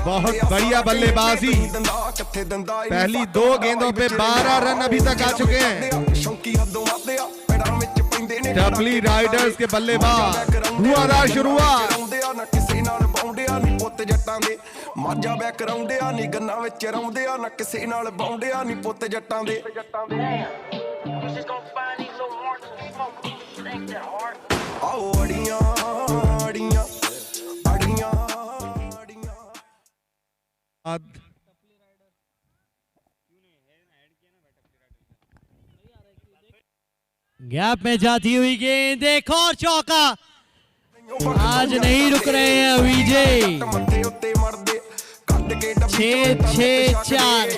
बहुत बढ़िया बल्लेबाजी। पहली 2 गेंदों पे 12 रन अभी तक आ चुके हैं। टपली राइडर्स के बल्लेबाज, धुआंधार शुरुआत। माजा बैक रौंडिया नी गन्ना विच रौंदिया ना किसे नाल बौंडिया नी पुੱਤ जट्टां दे। आओ अड़ियां अड़ियां अड़ियां अड़ियां। गैप में जाती हुई गेंद, एक और चौका। आज नहीं रुक रहे हैं विजय। 6-6-4,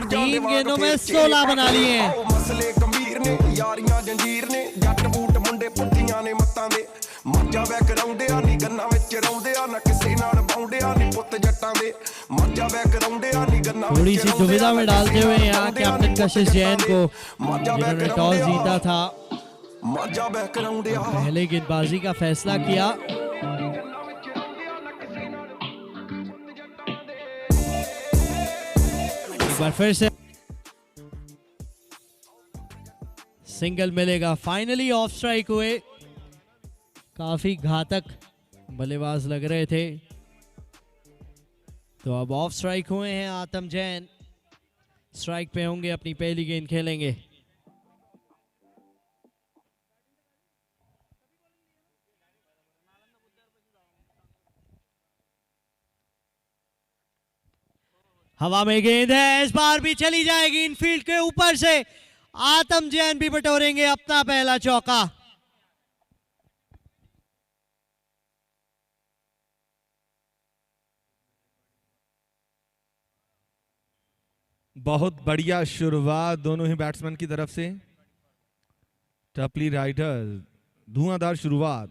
3 गेंदों में 16 बना लिए हैं। मसले गंभीर ने यारियां जंजीर ने जट बूट मुंडे पुट्ठियां ने मत्तां दे। माजा बैक रौंडिया नी गन्ना विच रौंदिया ना किसे नाल बौंडिया नी पुੱਤ जट्टां दे। माजा बैक रौंडिया नी गन्ना विच। थोड़ी सी दुविधा में डालते हुए यहाँ कैप्टन कशिश जैन को, जिन्होंने टॉस जीता था, पहले गेंदबाजी का फैसला किया। एक बार फिर से सिंगल मिलेगा। फाइनली ऑफ स्ट्राइक हुए। काफी घातक बल्लेबाज लग रहे थे, तो अब ऑफ स्ट्राइक हुए हैं। आतम जैन स्ट्राइक पे होंगे, अपनी पहली गेंद खेलेंगे। हवा में गेंद है, इस बार भी चली जाएगी इनफील्ड के ऊपर से। आतम जैन भी बटोरेंगे अपना पहला चौका। बहुत बढ़िया शुरुआत दोनों ही बैट्समैन की तरफ से। टपली राइडर्स धुआंधार शुरुआत।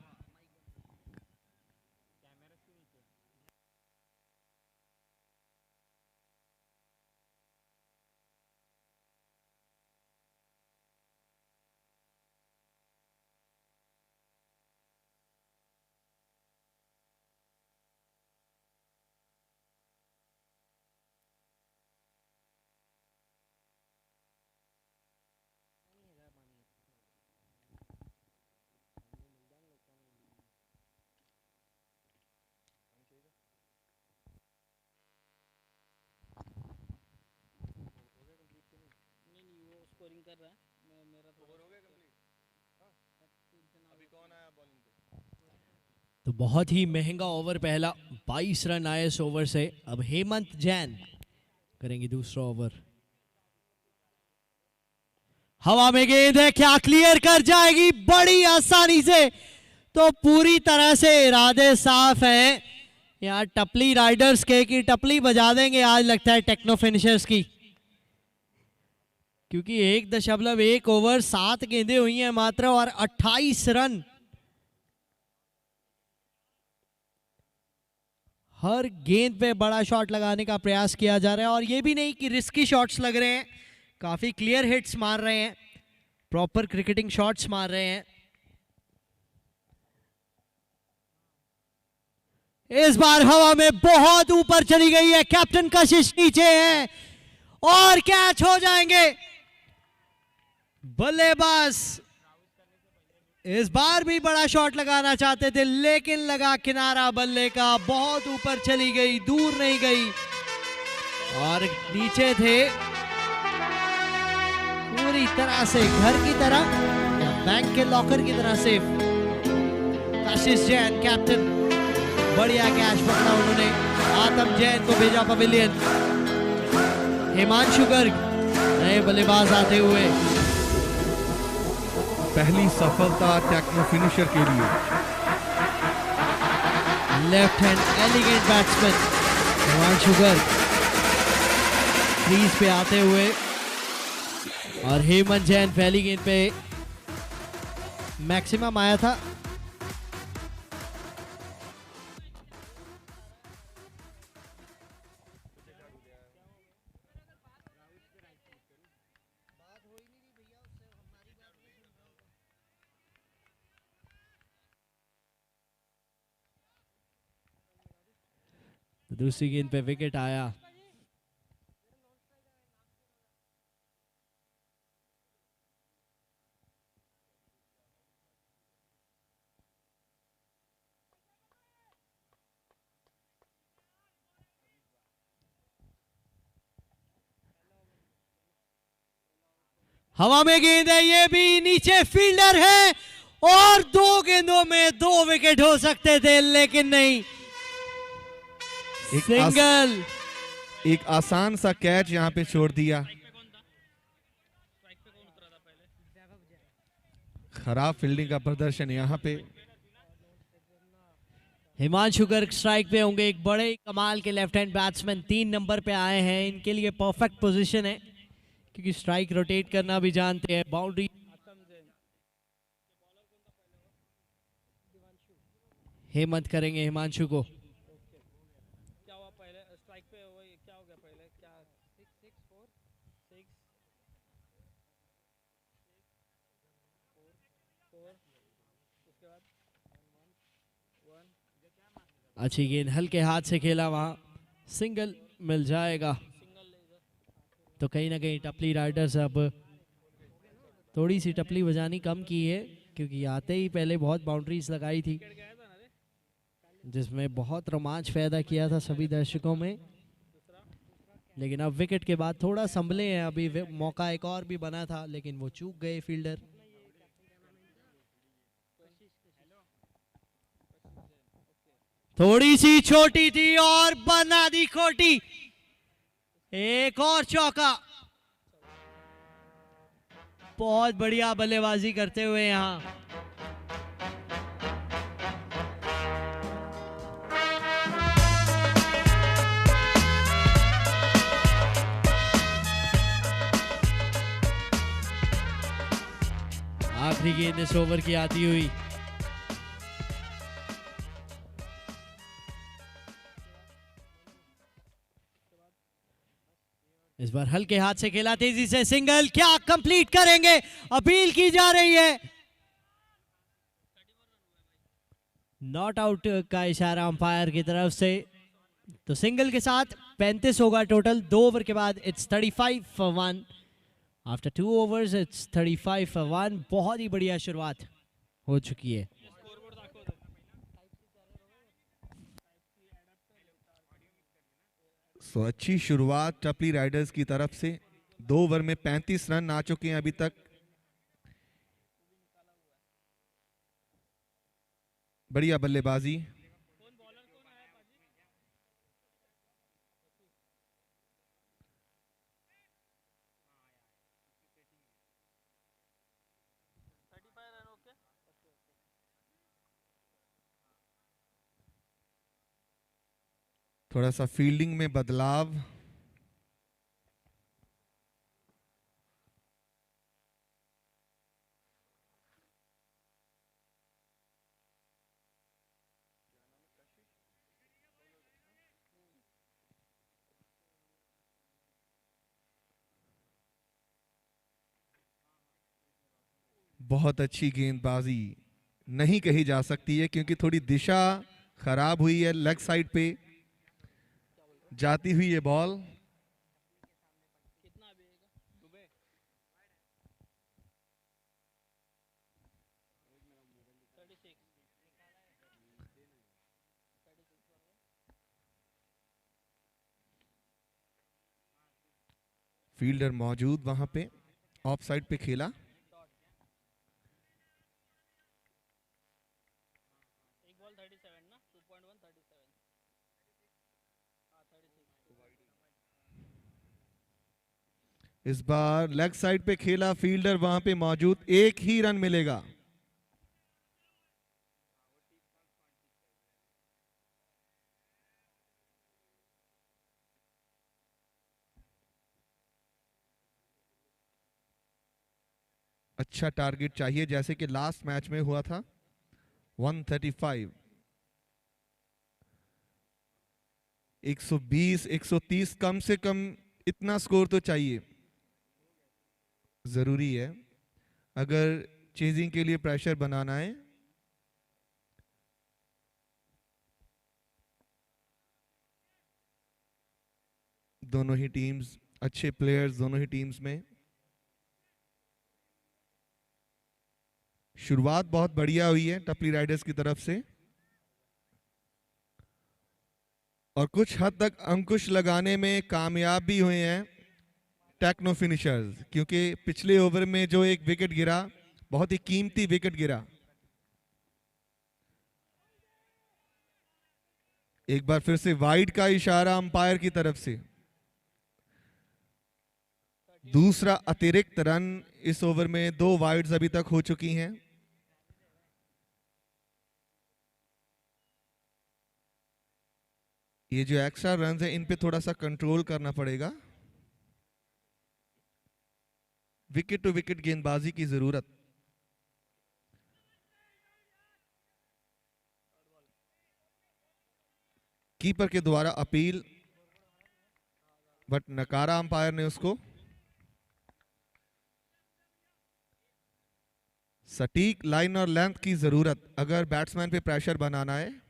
तो बहुत ही महंगा ओवर पहला, 22 रन आए इस ओवर से। अब हेमंत जैन करेंगे दूसरा ओवर। हवा में गेंद है, क्या क्लियर कर जाएगी बड़ी आसानी से। तो पूरी तरह से इरादे साफ हैं यहाँ टपली राइडर्स के कि टपली बजा देंगे आज, लगता है टेक्नो फिनिशर्स की, क्योंकि 1.1 ओवर 7 गेंदें हुई हैं मात्र और 28 रन। हर गेंद पे बड़ा शॉट लगाने का प्रयास किया जा रहा है, और ये भी नहीं कि रिस्की शॉट्स लग रहे हैं, काफी क्लियर हिट्स मार रहे हैं, प्रॉपर क्रिकेटिंग शॉट्स मार रहे हैं। इस बार हवा में बहुत ऊपर चली गई है, कैप्टन कशिश नीचे है और कैच हो जाएंगे। बल्लेबाज इस बार भी बड़ा शॉट लगाना चाहते थे, लेकिन लगा किनारा बल्ले का, बहुत ऊपर चली गई, दूर नहीं गई और नीचे थे पूरी तरह से घर की तरह या बैंक के लॉकर की तरह सेफ। कशिश जैन कैप्टन, बढ़िया कैच पकड़ा उन्होंने। आतम जैन को भेजा पवेलियन। हिमांशु गर्ग नए बल्लेबाज आते हुए। पहली सफलता टेक्नो फिनिशर के लिए। Left hand elegant batsman Himanshu Garg crease पे आते हुए, और हेमंत जैन पहली गेंद पे मैक्सिमम आया था। तो दूसरी गेंद पे विकेट आया। हवा में गेंद है, ये भी नीचे फील्डर है और 2 गेंदों में 2 विकेट हो सकते थे लेकिन नहीं, सिंगल। एक आसान सा कैच यहां पे छोड़ दिया। खराब फील्डिंग का प्रदर्शन यहां पे। हिमांशु गर्ग स्ट्राइक पे होंगे, एक बड़े कमाल के लेफ्ट हैंड बैट्समैन 3 नंबर पे आए हैं, इनके लिए परफेक्ट पोजीशन है क्योंकि स्ट्राइक रोटेट करना भी जानते हैं। बाउंड्री हेमंत करेंगे हिमांशु को। क्या हुआ पहले स्ट्राइक पे, वही क्या हो गया पहले, क्या 6 6 4 6 4 उसके बाद 1 अच्छी गेंद हल्के हाथ से खेला, वहां सिंगल मिल जाएगा। तो कहीं ना कहीं टपली राइडर्स अब थोड़ी सी टपली बजानी कम की है क्योंकि आते ही पहले बहुत बाउंड्रीज लगाई थी जिसमें बहुत रोमांच पैदा किया था सभी दर्शकों में, लेकिन अब विकेट के बाद थोड़ा संभले हैं। अभी मौका एक और भी बना था लेकिन वो चूक गए फील्डर। थोड़ी सी छोटी थी और बना दी खोटी। एक और चौका। बहुत बढ़िया बल्लेबाजी करते हुए यहां आखिरी गेंद इस ओवर की आती हुई। इस बार हल्के हाथ से खेला, तेजी से सिंगल, क्या कंप्लीट करेंगे? अपील की जा रही है, नॉट आउट का इशारा अंपायर की तरफ से। तो सिंगल के साथ 35 होगा टोटल 2 ओवर के बाद। It's 35 for 1 after 2 overs, it's 35 for 1। बहुत ही बढ़िया शुरुआत हो चुकी है। सो अच्छी शुरुआत टपली राइडर्स की तरफ से। 2 ओवर में 35 रन आ चुके हैं अभी तक। बढ़िया बल्लेबाजी। थोड़ा सा फील्डिंग में बदलाव। बहुत अच्छी गेंदबाजी नहीं कही जा सकती है क्योंकि थोड़ी दिशा खराब हुई है। लेग साइड पे जाती हुई ये बॉल। फील्डर मौजूद वहां पे, ऑफ साइड पे खेला। इस बार लेग साइड पे खेला, फील्डर वहां पे मौजूद, 1 ही रन मिलेगा। अच्छा टारगेट चाहिए जैसे कि लास्ट मैच में हुआ था। 135, 120, 130, कम से कम इतना स्कोर तो चाहिए, जरूरी है अगर चेजिंग के लिए प्रेशर बनाना है। दोनों ही टीम्स, अच्छे प्लेयर्स दोनों ही टीम्स में। शुरुआत बहुत बढ़िया हुई है टपली राइडर्स की तरफ से, और कुछ हद तक अंकुश लगाने में कामयाब भी हुए हैं टेक्नो फिनिशर्स, क्योंकि पिछले ओवर में जो एक विकेट गिरा, बहुत ही कीमती विकेट गिरा। एक बार फिर से वाइड का इशारा अंपायर की तरफ से। दूसरा अतिरिक्त रन इस ओवर में, 2 वाइड्स अभी तक हो चुकी हैं। ये जो एक्स्ट्रा रन है इन पे थोड़ा सा कंट्रोल करना पड़ेगा। विकेट टू विकेट गेंदबाजी की जरूरत। कीपर के द्वारा अपील, बट नकारा अंपायर ने उसको। सटीक लाइन और लेंथ की जरूरत अगर बैट्समैन पे प्रेशर बनाना है।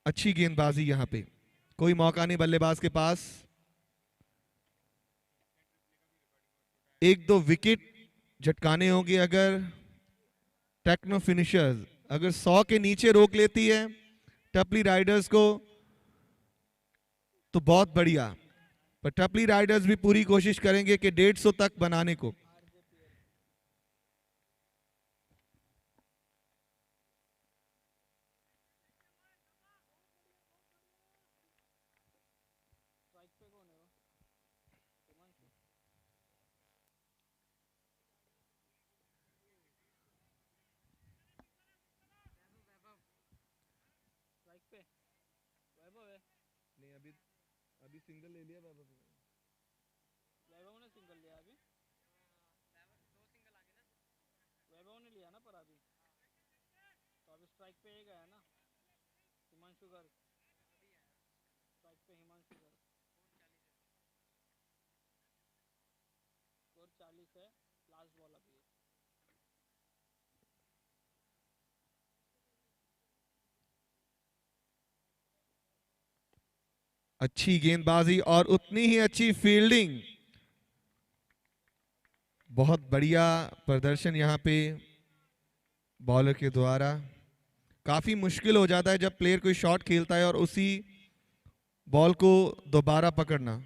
अच्छी गेंदबाजी यहां पे, कोई मौका नहीं बल्लेबाज के पास। 1-2 विकेट झटकाने होंगे अगर टेक्नो फिनिशर्स अगर 100 के नीचे रोक लेती है टपली राइडर्स को तो बहुत बढ़िया, पर टपली राइडर्स भी पूरी कोशिश करेंगे कि 150 तक बनाने को। स्ट्राइक पे कौन है वो? हिमांशु। स्ट्राइक पे वैभव है। नहीं, अभी सिंगल ले लिया वैभव ने सिंगल लिया अभी। वैभव ने लिया ना पर अभी, तो अभी स्ट्राइक पे ही गया ना हिमांशु गर्ग। स्ट्राइक पे हिमांशु गर्ग। स्कोर 40 है, लास्ट बॉल अभी है। अच्छी गेंदबाजी और उतनी ही अच्छी फील्डिंग। बहुत बढ़िया प्रदर्शन यहां पे बॉलर के द्वारा। काफी मुश्किल हो जाता है जब प्लेयर कोई शॉट खेलता है और उसी बॉल को दोबारा पकड़ना।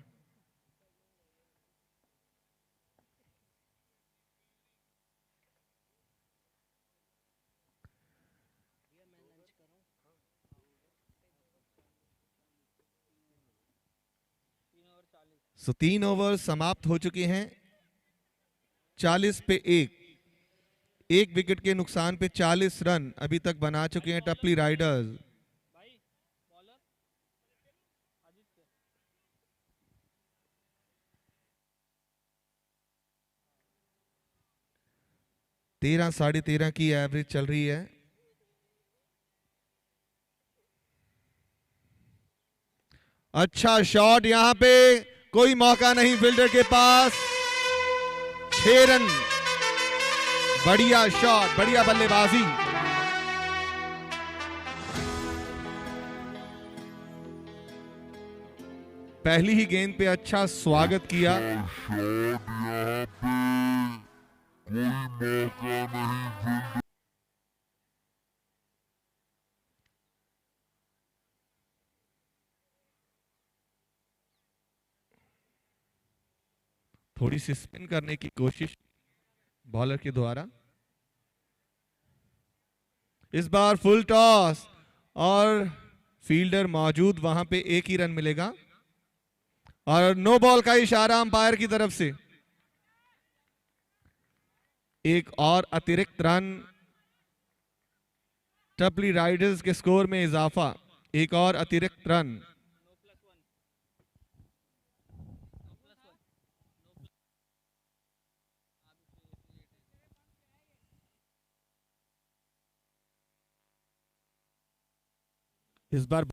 सो 3 ओवर समाप्त हो चुके हैं। 40 पे 1 विकेट के नुकसान पे 40 रन अभी तक बना चुके हैं टपली राइडर्स। भाई बॉलर आदित्य। 13 साढ़े 13 की एवरेज चल रही है। अच्छा शॉट, यहां पे कोई मौका नहीं फील्डर के पास। 6 रन, बढ़िया शॉट, बढ़िया बल्लेबाजी। पहली ही गेंद पे अच्छा स्वागत किया। थोड़ी सी स्पिन करने की कोशिश बॉलर के द्वारा। इस बार फुल टॉस और फील्डर मौजूद, वहां पे 1 ही रन मिलेगा और नो बॉल का इशारा अंपायर की तरफ से। एक और अतिरिक्त रन, टपली राइडर्स के स्कोर में इजाफा। एक और अतिरिक्त रन। इस बार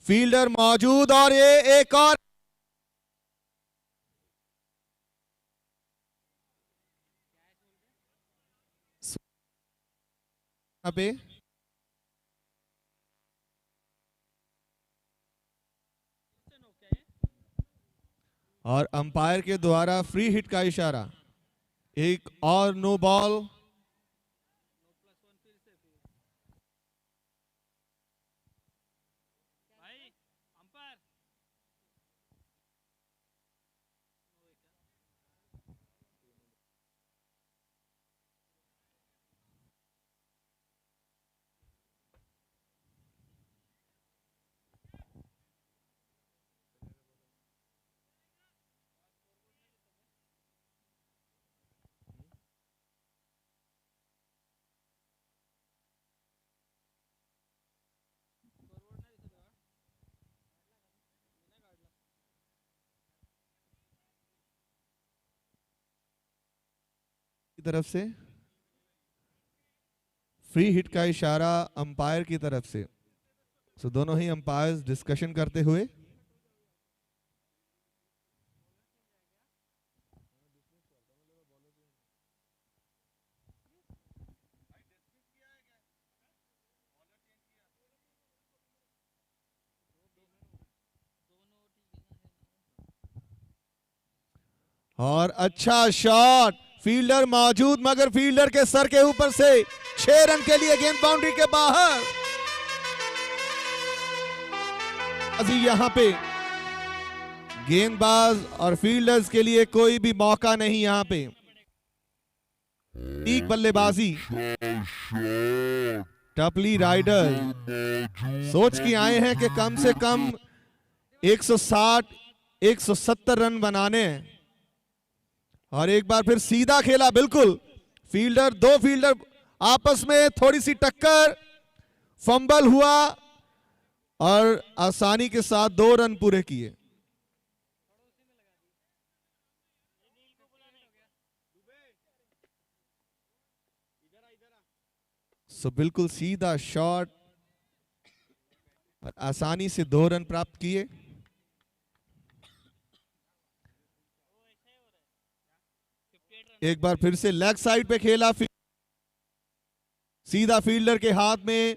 फील्डर मौजूद और ये एक और पे और अंपायर के द्वारा फ्री हिट का इशारा। एक और नो बॉल। भाई अंपायर की तरफ से फ्री हिट का इशारा अंपायर की तरफ से। सो दोनों ही अंपायर्स डिस्कशन करते हुए। और अच्छा शॉट, फील्डर मौजूद मगर फील्डर के सर के ऊपर से 6 रन के लिए गेंद बाउंड्री के बाहर। अभी यहां पे गेंदबाज और फील्डर्स के लिए कोई भी मौका नहीं। यहां पे एक बल्लेबाजी टपली राइडर सोच के आए हैं कि कम से कम 160 170 रन बनाने हैं। और एक बार फिर सीधा खेला, बिल्कुल फील्डर, दो फील्डर आपस में थोड़ी सी टक्कर, फंबल हुआ और आसानी के साथ 2 रन पूरे किए। सो बिल्कुल सीधा शॉट और आसानी से 2 रन प्राप्त किए। एक बार फिर से लेग साइड पे खेला, सीधा फील्डर के हाथ में,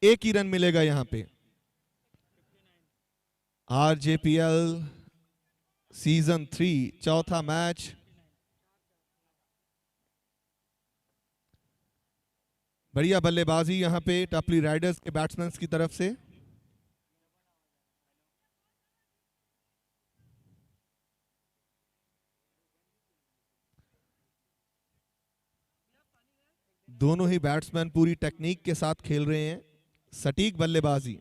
1 ही रन मिलेगा यहां पे। आरजेपीएल सीजन 3 चौथा मैच। बढ़िया बल्लेबाजी यहां पे टपली राइडर्स के बैट्समैन की तरफ से। दोनों ही बैट्समैन पूरी टेक्निक के साथ खेल रहे हैं, सटीक बल्लेबाजी।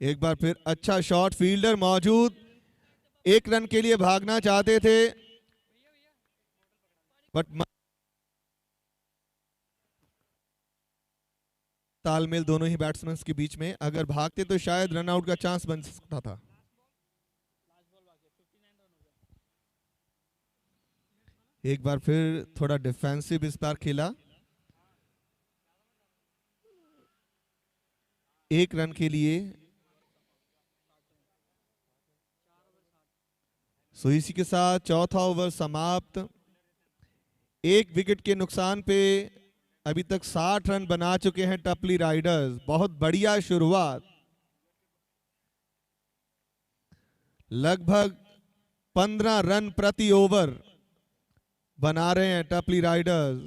एक बार फिर अच्छा शॉट, फील्डर मौजूद, 1 रन के लिए भागना चाहते थे बट तालमेल दोनों ही बैट्समैन के बीच में, अगर भागते तो शायद रन आउट का चांस बन सकता था। एक बार फिर थोड़ा डिफेंसिव इस बार खेला, 1 रन के लिए। सो इसी के साथ चौथा ओवर समाप्त। 1 विकेट के नुकसान पे अभी तक 60 रन बना चुके हैं टपली राइडर्स। बहुत बढ़िया शुरुआत, लगभग 15 रन प्रति ओवर बना रहे हैं टपली राइडर्स।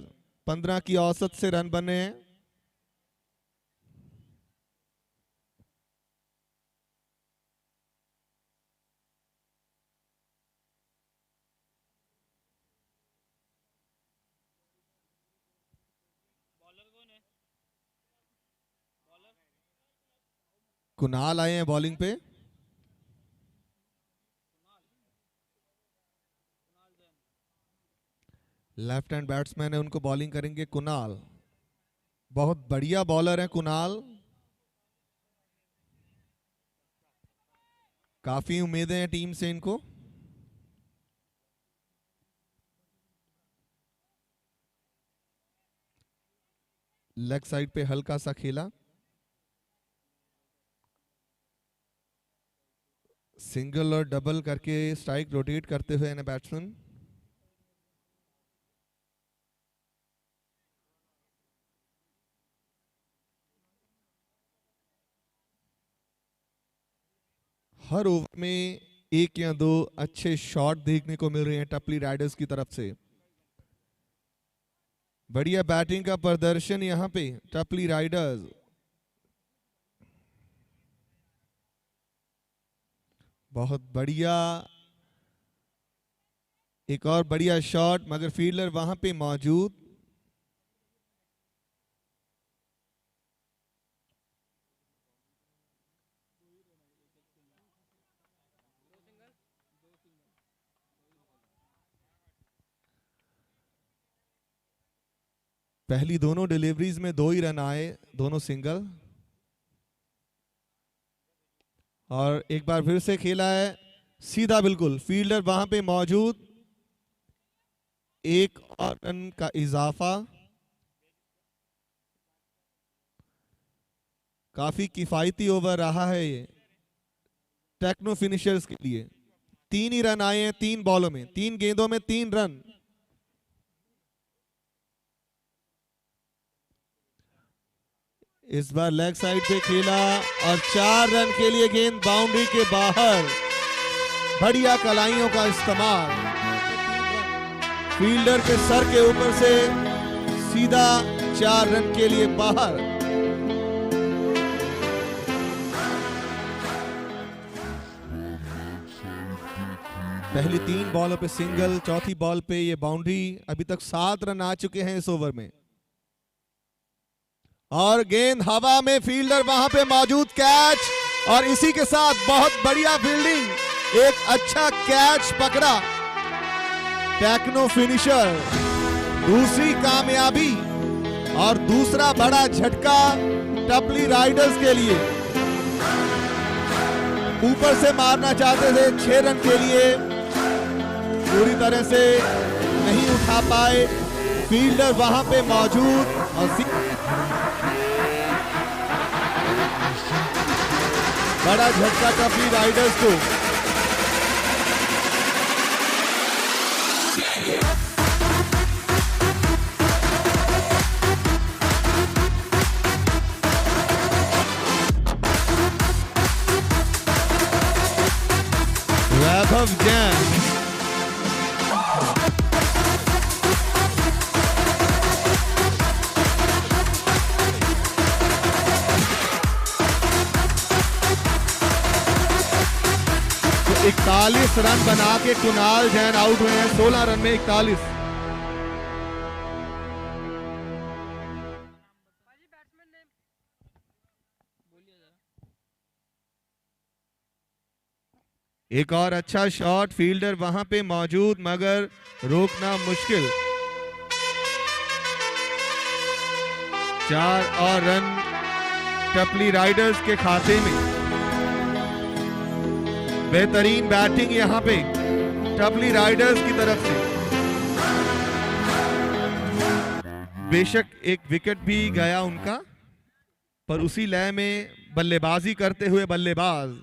15 की औसत से रन बने हैं। कुणाल आए हैं बॉलिंग पे। लेफ्ट हैंड बैट्समैन है, उनको बॉलिंग करेंगे कुणाल। बहुत बढ़िया बॉलर है कुणाल, काफी उम्मीदें हैं टीम से इनको। लेग साइड पे हल्का सा खेला, सिंगल और डबल करके स्ट्राइक रोटेट करते हुए ना बैट्समैन। हर ओवर में एक या दो अच्छे शॉट देखने को मिल रहे हैं टपली राइडर्स की तरफ से। बढ़िया बैटिंग का प्रदर्शन यहां पे टपली राइडर्स। बहुत बढ़िया, एक और बढ़िया शॉट, मगर फील्डर वहां पे मौजूद। पहली दोनों डिलीवरीज में 2 ही रन आए, दोनों सिंगल। और एक बार फिर से खेला है सीधा, बिल्कुल फील्डर वहां पे मौजूद। एक और रन का इजाफा, काफी किफायती ओवर रहा है ये टेक्नो फिनिशर्स के लिए। 3 ही रन आए हैं 3 बॉलों में, 3 गेंदों में 3 रन। इस बार लेग साइड पे खेला और 4 रन के लिए गेंद बाउंड्री के बाहर। बढ़िया कलाइयों का इस्तेमाल, फील्डर के सर के ऊपर से सीधा 4 रन के लिए बाहर। पहली 3 बॉलों पे सिंगल, चौथी बॉल पे ये बाउंड्री। अभी तक 7 रन आ चुके हैं इस ओवर में। और गेंद हवा में, फील्डर वहां पे मौजूद, कैच। और इसी के साथ बहुत बढ़िया फील्डिंग, एक अच्छा कैच पकड़ा टेक्नो फिनिशर। दूसरी कामयाबी और दूसरा बड़ा झटका टपली राइडर्स के लिए। ऊपर से मारना चाहते थे 6 रन के लिए, पूरी तरह से नहीं उठा पाए। फील्डर वहां पे मौजूद और बड़ा झटका टपली राइडर्स को। वैभव जैन, तो 41 रन बना के कुणाल जैन आउट हुए हैं 16 रन में 41। एक और अच्छा शॉट, फील्डर वहां पे मौजूद मगर रोकना मुश्किल। 4 और रन टपली राइडर्स के खाते में। बेहतरीन बैटिंग यहां पे टपली राइडर्स की तरफ से। बेशक एक विकेट भी गया उनका, पर उसी लय में बल्लेबाजी करते हुए बल्लेबाज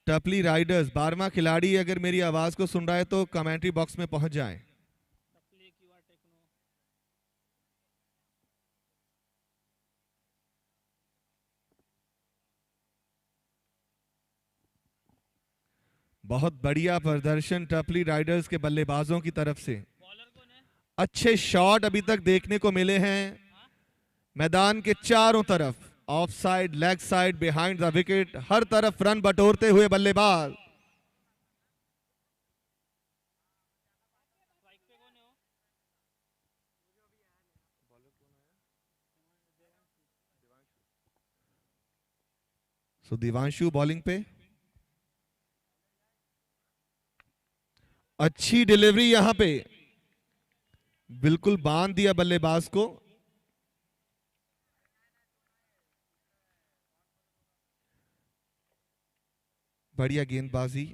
टपली राइडर्स 12वां खिलाड़ी अगर मेरी आवाज को सुन रहा है तो कमेंट्री बॉक्स में पहुंच जाएं। बहुत बढ़िया प्रदर्शन टपली राइडर्स के बल्लेबाजों की तरफ से। अच्छे शॉट अभी तक देखने को मिले हैं मैदान के चारों तरफ, off side, leg side, behind the wicket, हर तरफ रन बटोरते हुए बल्लेबाज। सो दिवांशु बॉलिंग पे, अच्छी डिलीवरी यहां पे, बिल्कुल बांध दिया बल्लेबाज को। बढ़िया गेंदबाजी,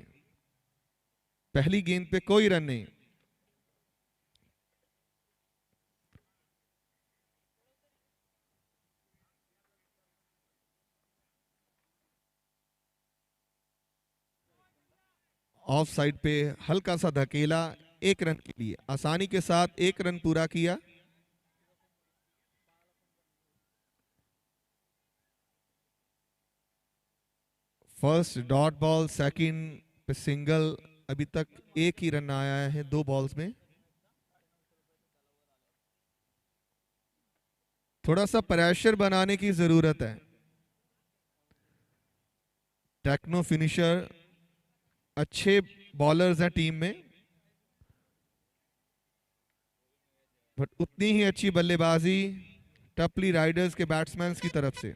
पहली गेंद पे कोई रन नहीं। ऑफ साइड पे हल्का सा धकेला, 1 रन के लिए आसानी के साथ 1 रन पूरा किया। फर्स्ट डॉट बॉल, सेकंड पे सिंगल, अभी तक 1 ही रन आया है 2 बॉल्स में। थोड़ा सा प्रेशर बनाने की जरूरत है। टेक्नो फिनिशर अच्छे बॉलर्स हैं टीम में, बट उतनी ही अच्छी बल्लेबाजी टपली राइडर्स के बैट्समैन की तरफ से।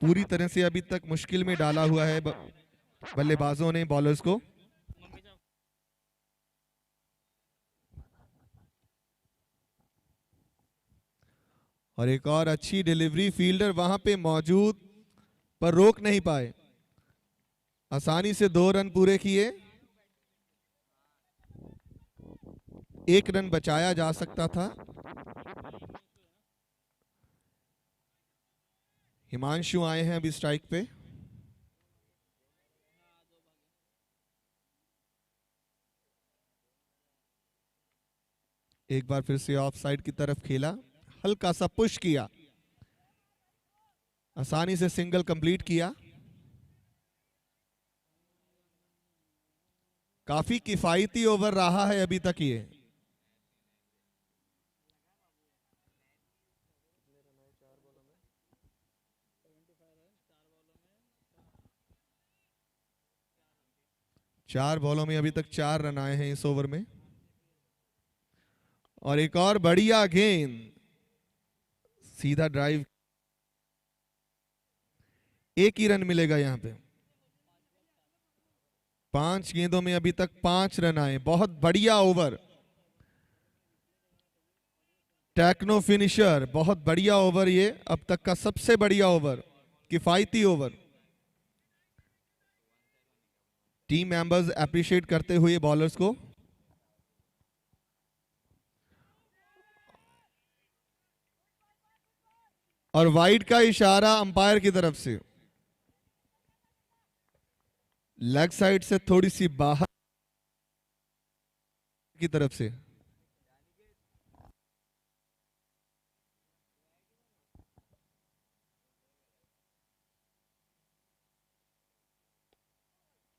पूरी तरह से अभी तक मुश्किल में डाला हुआ है बल्लेबाजों ने बॉलर्स को। और एक और अच्छी डिलीवरी, फील्डर वहां पे मौजूद पर रोक नहीं पाए, आसानी से 2 रन पूरे किए। 1 रन बचाया जा सकता था। हिमांशु आए हैं अभी स्ट्राइक पे। एक बार फिर से ऑफ साइड की तरफ खेला, हल्का सा पुश किया, आसानी से सिंगल कंप्लीट किया। काफी किफायती ओवर रहा है अभी तक ये। चार बॉलों में अभी तक 4 रन आए हैं इस ओवर में। और एक और बढ़िया गेंद, सीधा ड्राइव, 1 ही रन मिलेगा यहां पे। 5 गेंदों में अभी तक 5 रन आए, बहुत बढ़िया ओवर। टेक्नो फिनिशर, बहुत बढ़िया ओवर, ये अब तक का सबसे बढ़िया ओवर, किफायती ओवर। टीम मेंबर्स अप्रिशिएट करते हुए बॉलर्स को। और वाइड का इशारा अंपायर की तरफ से, लेग साइड से थोड़ी सी बाहर की तरफ से।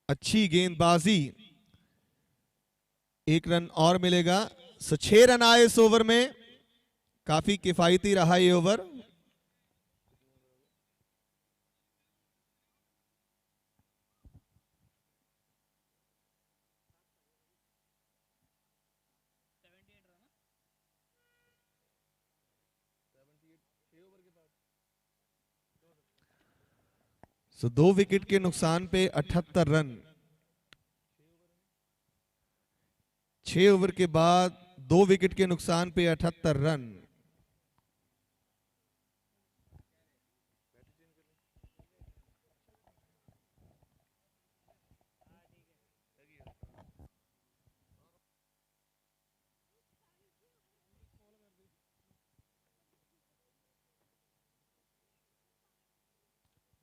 अच्छी गेंदबाजी, 1 रन और मिलेगा। 6 रन आए इस ओवर में, काफी किफायती रहा ये ओवर। सो 2 विकेट के नुकसान पे 78 रन। 6 ओवर के बाद 2 विकेट के नुकसान पे 78 रन।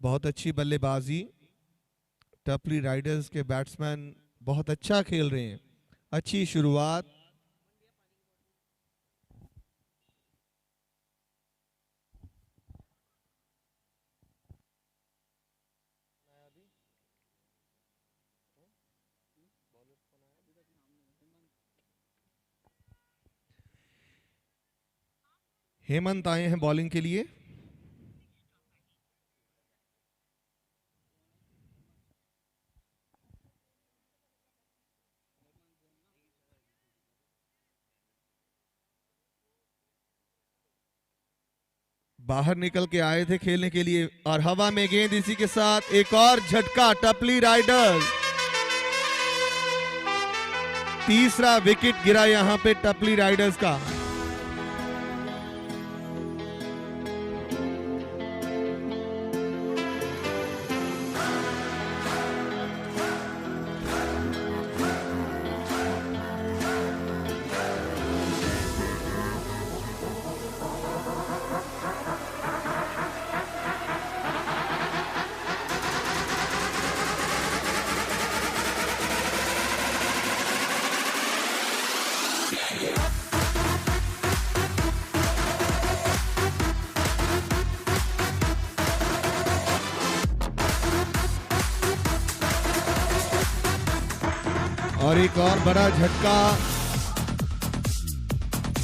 बहुत अच्छी बल्लेबाजी, टपली राइडर्स के बैट्समैन बहुत अच्छा खेल रहे हैं। अच्छी शुरुआत। हेमंत आए हैं बॉलिंग के लिए। बाहर निकल के आए थे खेलने के लिए, और हवा में गेंद, इसी के साथ एक और झटका टपली राइडर्स। तीसरा विकेट गिरा यहां पे टपली राइडर्स का। और एक और बड़ा झटका,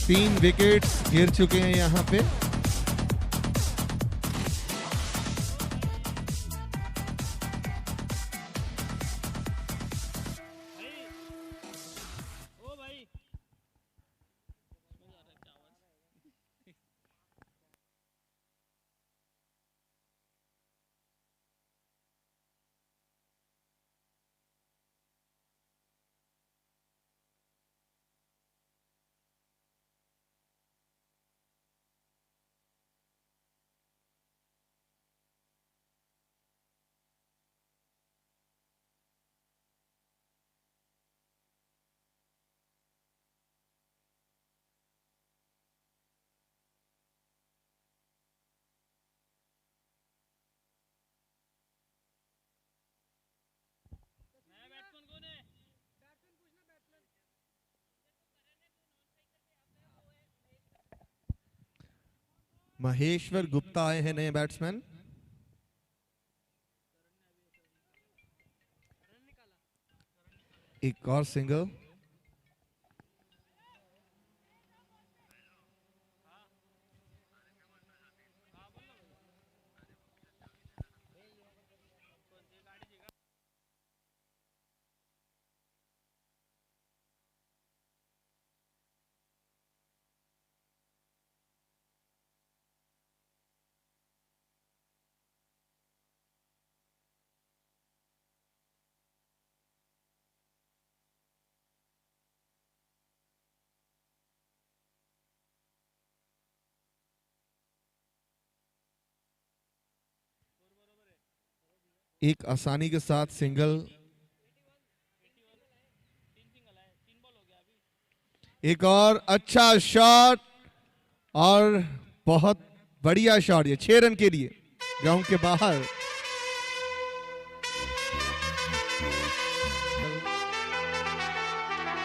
3 विकेट्स गिर चुके हैं यहां पे। ओ भाई नया बैट्समैन कौन है? महेश्वर गुप्ता आए हैं नए बैट्समैन। एक और सिंगल। एक आसानी के साथ सिंगल। एक और अच्छा शॉट और बहुत बढ़िया शॉट, ये 6 रन के लिए ग्राउंड के बाहर।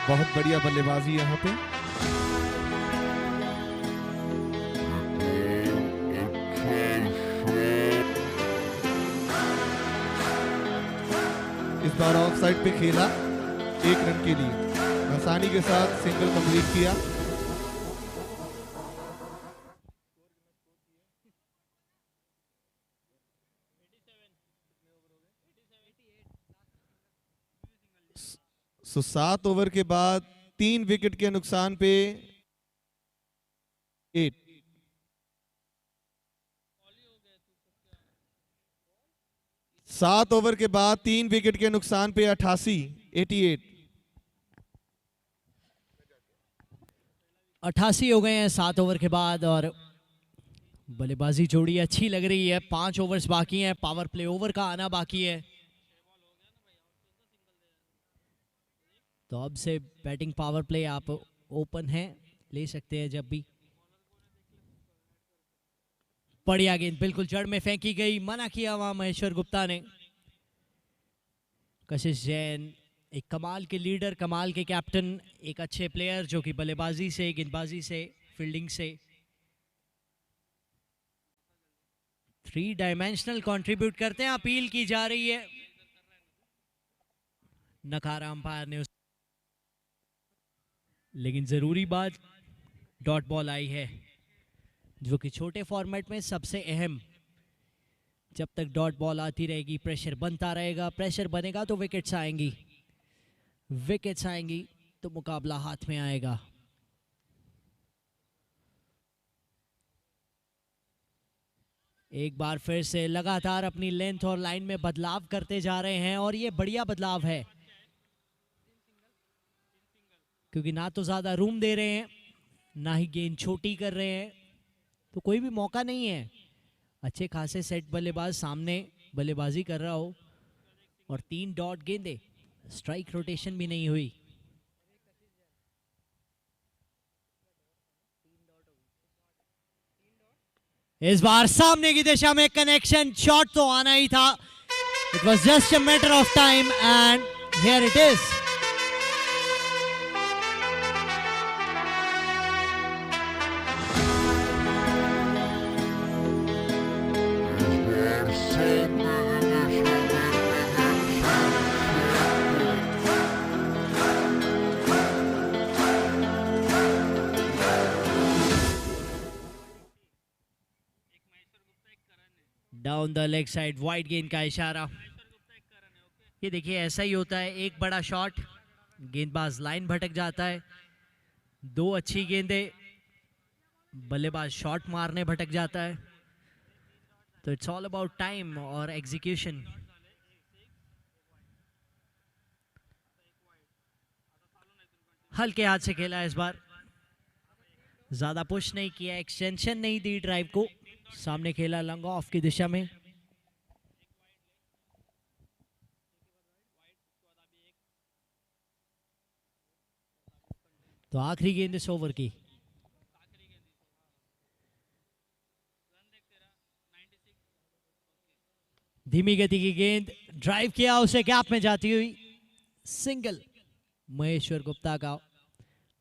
बहुत बढ़िया बल्लेबाजी यहां पे। इस बार ऑफ साइड पे खेला 1 रन के लिए, आसानी के साथ सिंगल कंप्लीट किया। सो 7 ओवर के बाद 3 विकेट के नुकसान पे 8। 7 ओवर के बाद 3 विकेट के नुकसान पे 88। 88 हो गए हैं 7 ओवर के बाद और बल्लेबाजी जोड़ी अच्छी लग रही है। 5 ओवर्स बाकी हैं, पावर प्ले ओवर का आना बाकी है। तो अब से बैटिंग पावर प्ले आप ओपन है, ले सकते हैं जब भी। बढ़िया गेंद बिल्कुल जड़ में फेंकी गई, मना किया वहां महेश्वर गुप्ता ने। कशिश जैन एक कमाल के लीडर, कमाल के कैप्टन, एक अच्छे प्लेयर जो कि बल्लेबाजी से, गेंदबाजी से, फील्डिंग से 3 डायमेंशनल कंट्रीब्यूट करते हैं। अपील की जा रही है, नकारा अंपायर ने लेकिन जरूरी बात डॉट बॉल आई है, जो कि छोटे फॉर्मेट में सबसे अहम। जब तक डॉट बॉल आती रहेगी प्रेशर बनता रहेगा, प्रेशर बनेगा तो विकेट्स आएंगी, विकेट्स आएंगी तो मुकाबला हाथ में आएगा। एक बार फिर से लगातार अपनी लेंथ और लाइन में बदलाव करते जा रहे हैं और ये बढ़िया बदलाव है, क्योंकि ना तो ज्यादा रूम दे रहे हैं, ना ही गेंद छोटी कर रहे हैं, तो कोई भी मौका नहीं है। अच्छे खासे सेट बल्लेबाज सामने बल्लेबाजी कर रहा हो और 3 डॉट गेंदे, स्ट्राइक रोटेशन भी नहीं हुई। इस बार सामने की दिशा में कनेक्शन, शॉट तो आना ही था। It was just a matter of time and here it is. Down the leg side, wide गेंद का इशारा। ये देखिए ऐसा ही होता है, एक बड़ा शॉट, गेंदबाज लाइन भटक जाता है, दो अच्छी गेंदें, बल्लेबाज शॉट मारने भटक जाता है। तो इट्स ऑल अबाउट टाइम और एग्जीक्यूशन। हल्के हाथ से खेला इस बार, ज्यादा पुश नहीं किया, एक्सटेंशन नहीं दी ड्राइव को, सामने खेला लॉन्ग ऑफ की दिशा में। तो आखिरी गेंद इस ओवर की। धीमी गति की गेंद, ड्राइव किया, उसे गैप में जाती हुई सिंगल। महेश्वर गुप्ता का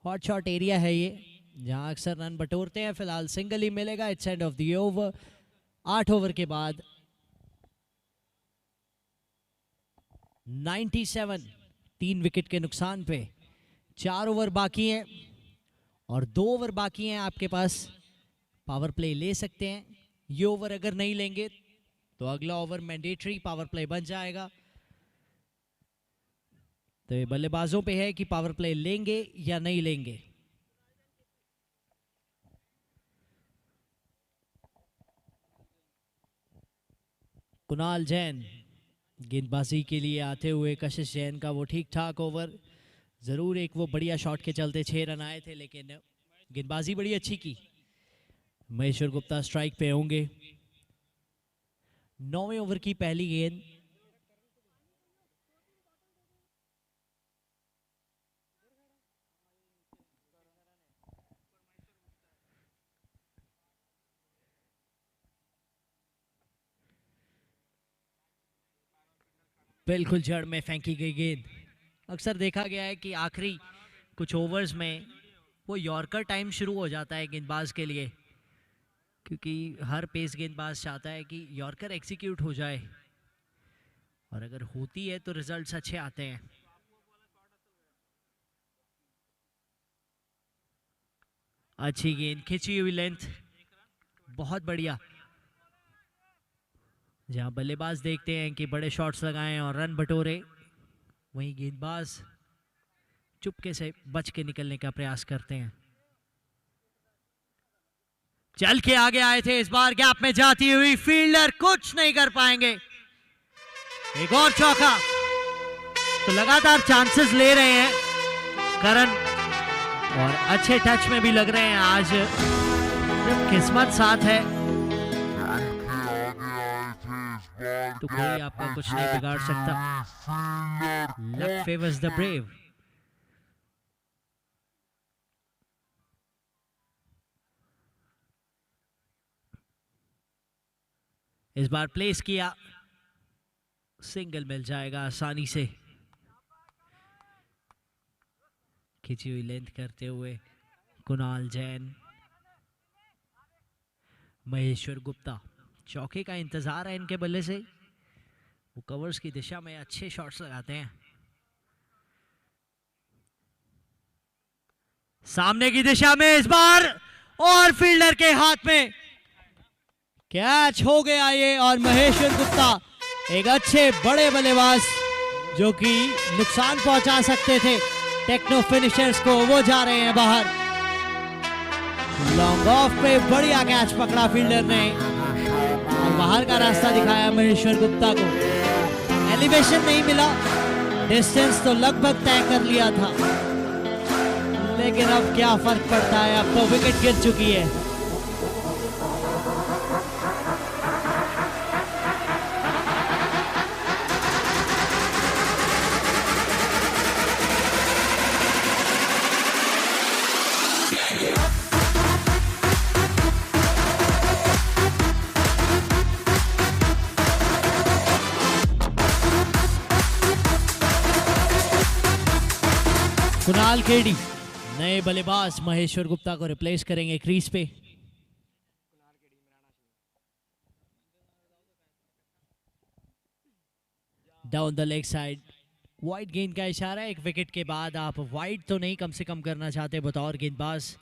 हॉट शॉट एरिया है ये, जहां अक्सर रन बटोरते हैं। फिलहाल सिंगल ही मिलेगा। It's end of the over. 8 over के बाद 97, 3 विकेट के नुकसान पे 4 ओवर बाकी हैं और 2 ओवर बाकी हैं आपके पास। पावर प्ले ले सकते हैं। ये ओवर अगर नहीं लेंगे तो अगला ओवर मैंडेटरी पावर प्ले बन जाएगा। तो ये बल्लेबाजों पे है कि पावर प्ले लेंगे या नहीं लेंगे। कुणाल जैन गेंदबाजी के लिए आते हुए, कशिश जैन का वो ठीक ठाक ओवर। जरूर एक वो बढ़िया शॉट के चलते 6 रन आए थे, लेकिन गेंदबाजी बड़ी अच्छी की। महेश्वर गुप्ता स्ट्राइक पे होंगे। 9वें ओवर की पहली गेंद। बिल्कुल जड़ में फेंकी गई गेंद। अक्सर देखा गया है कि आखिरी कुछ ओवर्स में वो यॉर्कर टाइम शुरू हो जाता है गेंदबाज के लिए, क्योंकि हर पेस गेंदबाज चाहता है कि यॉर्कर एग्जीक्यूट हो जाए, और अगर होती है तो रिजल्ट्स अच्छे आते हैं। अच्छी गेंद, खिंची हुई लेंथ, बहुत बढ़िया। जहां बल्लेबाज देखते हैं कि बड़े शॉट्स लगाएं और रन बटोरे, वहीं गेंदबाज चुपके से बच के निकलने का प्रयास करते हैं। चल के आगे आए थे, इस बार गैप में जाती हुई फील्डर कुछ नहीं कर पाएंगे। एक और चौका। तो लगातार चांसेस ले रहे हैं करण, और अच्छे टच में भी लग रहे हैं आज। जब किस्मत साथ है तो कोई आपका कुछ नहीं बिगाड़ सकता। Luck favours the brave. इस बार प्लेस किया, सिंगल मिल जाएगा आसानी से। खिंची हुई लेंथ करते हुए कुणाल जैन। महेश्वर गुप्ता, चौके का इंतजार है इनके बल्ले से। वो कवर्स की दिशा में अच्छे शॉट्स लगाते हैं। सामने की दिशा में इस बार, और फील्डर के हाथ में कैच हो गया ये। और महेश्वर गुप्ता, एक अच्छे बड़े बल्लेबाज जो कि नुकसान पहुंचा सकते थे टेक्नो फिनिशर्स को, वो जा रहे हैं बाहर। लॉन्ग ऑफ पे बढ़िया कैच पकड़ा फील्डर ने और बाहर का रास्ता दिखाया महेश्वर गुप्ता को। एलिवेशन नहीं मिला, डिस्टेंस तो लगभग तय कर लिया था, लेकिन अब क्या फर्क पड़ता है, अब तो विकेट गिर चुकी है। कुणाल केडी नए बल्लेबाज महेश्वर गुप्ता को रिप्लेस करेंगे क्रीज पे। Down the leg side, wide गेंद का इशारा। एक विकेट के बाद आप वाइड तो नहीं कम से कम करना चाहते बतौर गेंदबाज।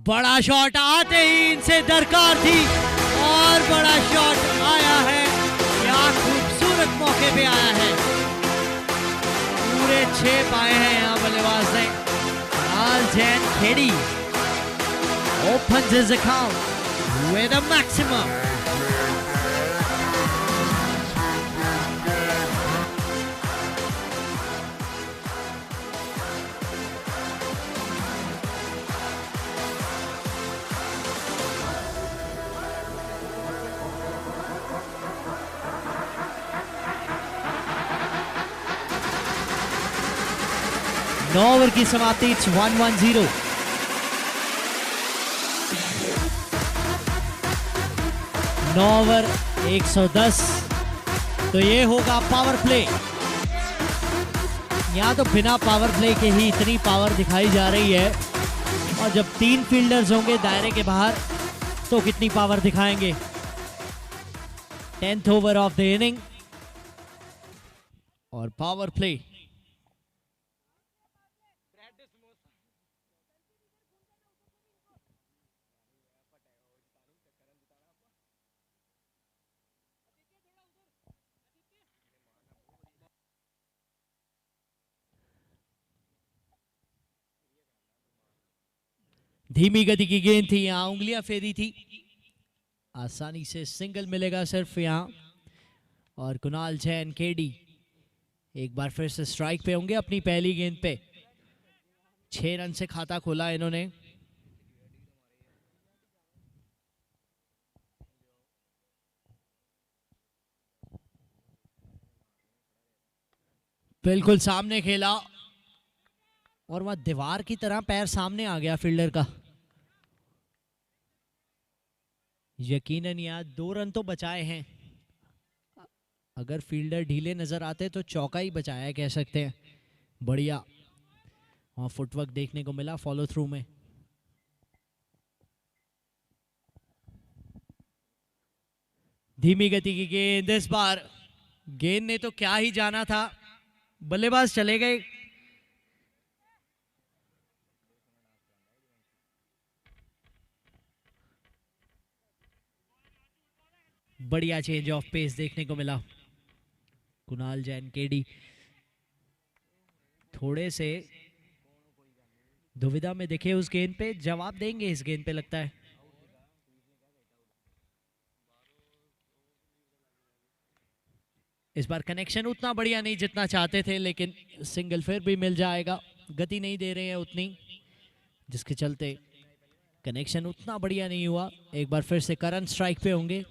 बड़ा शॉट आते ही इनसे दरकार थी और बड़ा शॉट आया है। क्या खूबसूरत मौके पे आया है। पूरे 6 पाए हैं यहाँ बल्लेबाज ने। कुणाल जैन खेड़ी opens his account with a maximum. नौ ओवर की समाप्ति, इट्स 1-1-0। Now over 110। तो ये होगा पावर प्ले। यहाँ तो बिना पावर प्ले के ही इतनी पावर दिखाई जा रही है, और जब 3 फील्डर्स होंगे दायरे के बाहर तो कितनी पावर दिखाएंगे। 10th over of the inning और पावर प्ले। धीमी गति की गेंद थी, यहां उंगलियां फेरी थी, आसानी से सिंगल मिलेगा सिर्फ यहां। और कुणाल जैन केडी एक बार फिर से स्ट्राइक पे होंगे अपनी पहली गेंद पे। 6 रन से खाता खोला इन्होंने। बिल्कुल सामने खेला और वह दीवार की तरह पैर सामने आ गया फील्डर का। यकीनन यहाँ 2 रन तो बचाए हैं। अगर फील्डर ढीले नजर आते तो चौका ही बचाया कह सकते हैं। बढ़िया वहां फुटवर्क देखने को मिला फॉलो थ्रू में। धीमी गति की गेंद, इस बार गेंद ने तो क्या ही जाना था, बल्लेबाज चले गए। बढ़िया चेंज ऑफ पेस देखने को मिला। कुणाल जैन केडी थोड़े से दुविधा में दिखे उस गेंद पे, जवाब देंगे इस गेंद पे लगता है। इस बार कनेक्शन उतना बढ़िया नहीं जितना चाहते थे, लेकिन सिंगल फिर भी मिल जाएगा। गति नहीं दे रहे हैं उतनी, जिसके चलते कनेक्शन उतना बढ़िया नहीं हुआ। एक बार फिर से करण स्ट्राइक पे होंगे।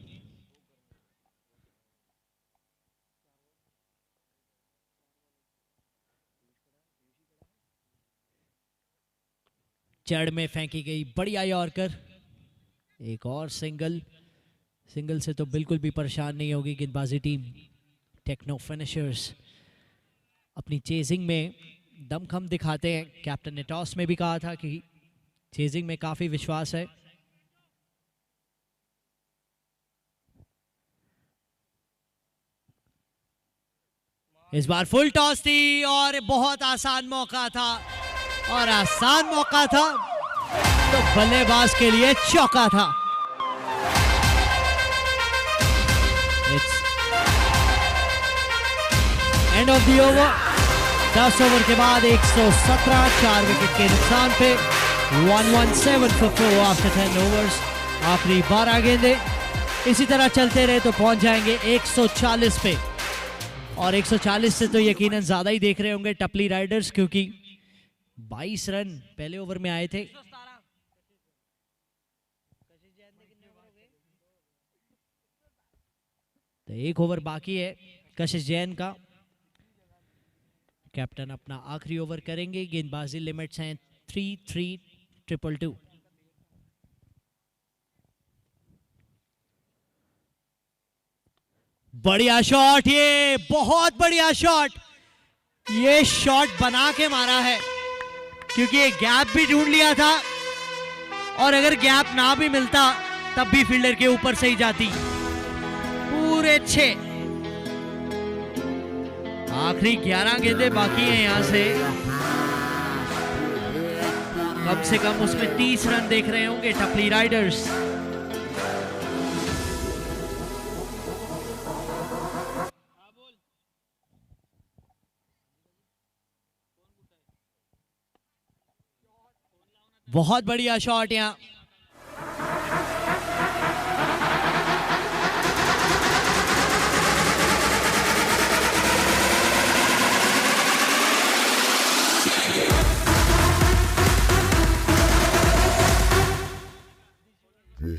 चढ़ में फेंकी गई बढ़िया यॉर्कर। एक और सिंगल से तो बिल्कुल भी परेशान नहीं होगी गेंदबाजी टीम। टेक्नो फिनिशर्स अपनी चेजिंग में दमखम दिखाते हैं। कैप्टन ने टॉस में भी कहा था कि चेजिंग में काफी विश्वास है। इस बार फुल टॉस थी और बहुत आसान मौका था, और आसान मौका था तो बल्लेबाज के लिए चौका था। End of the over. 10 over के बाद 117, 4 विकेट के नुकसान पे 117 for 4 आफ्टर 10 ओवर्स। आखिरी 12 गेंदें इसी तरह चलते रहे तो पहुंच जाएंगे 140 पे, और 140 से तो यकीनन ज्यादा ही देख रहे होंगे टपली राइडर्स, क्योंकि 22 रन पहले ओवर में आए थे। तो 1 ओवर बाकी है कशिश जैन का। कैप्टन अपना आखिरी ओवर करेंगे। गेंदबाजी लिमिट्स हैं 3-3-2-2। बढ़िया शॉट, ये बहुत बढ़िया शॉट। ये शॉट बना के मारा है, क्योंकि ये गैप भी ढूंढ लिया था, और अगर गैप ना भी मिलता तब भी फील्डर के ऊपर से ही जाती। पूरे 6। आखिरी 11 गेंदें बाकी हैं यहां से। कम से कम उसमें 30 रन देख रहे होंगे टपली राइडर्स। बहुत बढ़िया शॉट यहां।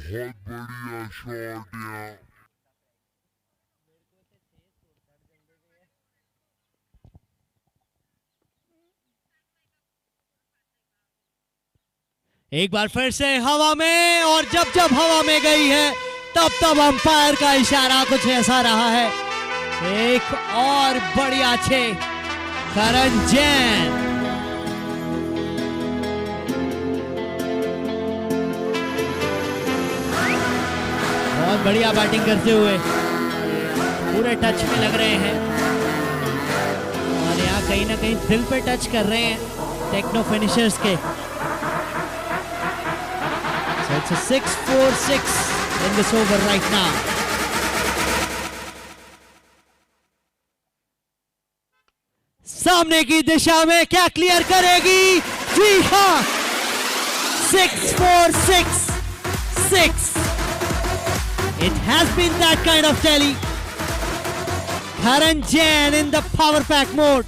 बहुत बढ़िया शॉट यहाँ। एक बार फिर से हवा में, और जब जब हवा में गई है तब तब अंपायर का इशारा कुछ ऐसा रहा है। एक और बढ़िया छे करण जैन। बहुत बढ़िया बैटिंग करते हुए पूरे टच में लग रहे हैं, और यहाँ कहीं ना कहीं दिल पे टच कर रहे हैं टेक्नो फिनिशर्स के। So it's a 6-4-6 in this over right now. सामने की दिशा में क्या क्लियर करेगी? जी हाँ, 6-4-6-6. It has been that kind of tally. Karan Jain in the power pack mode.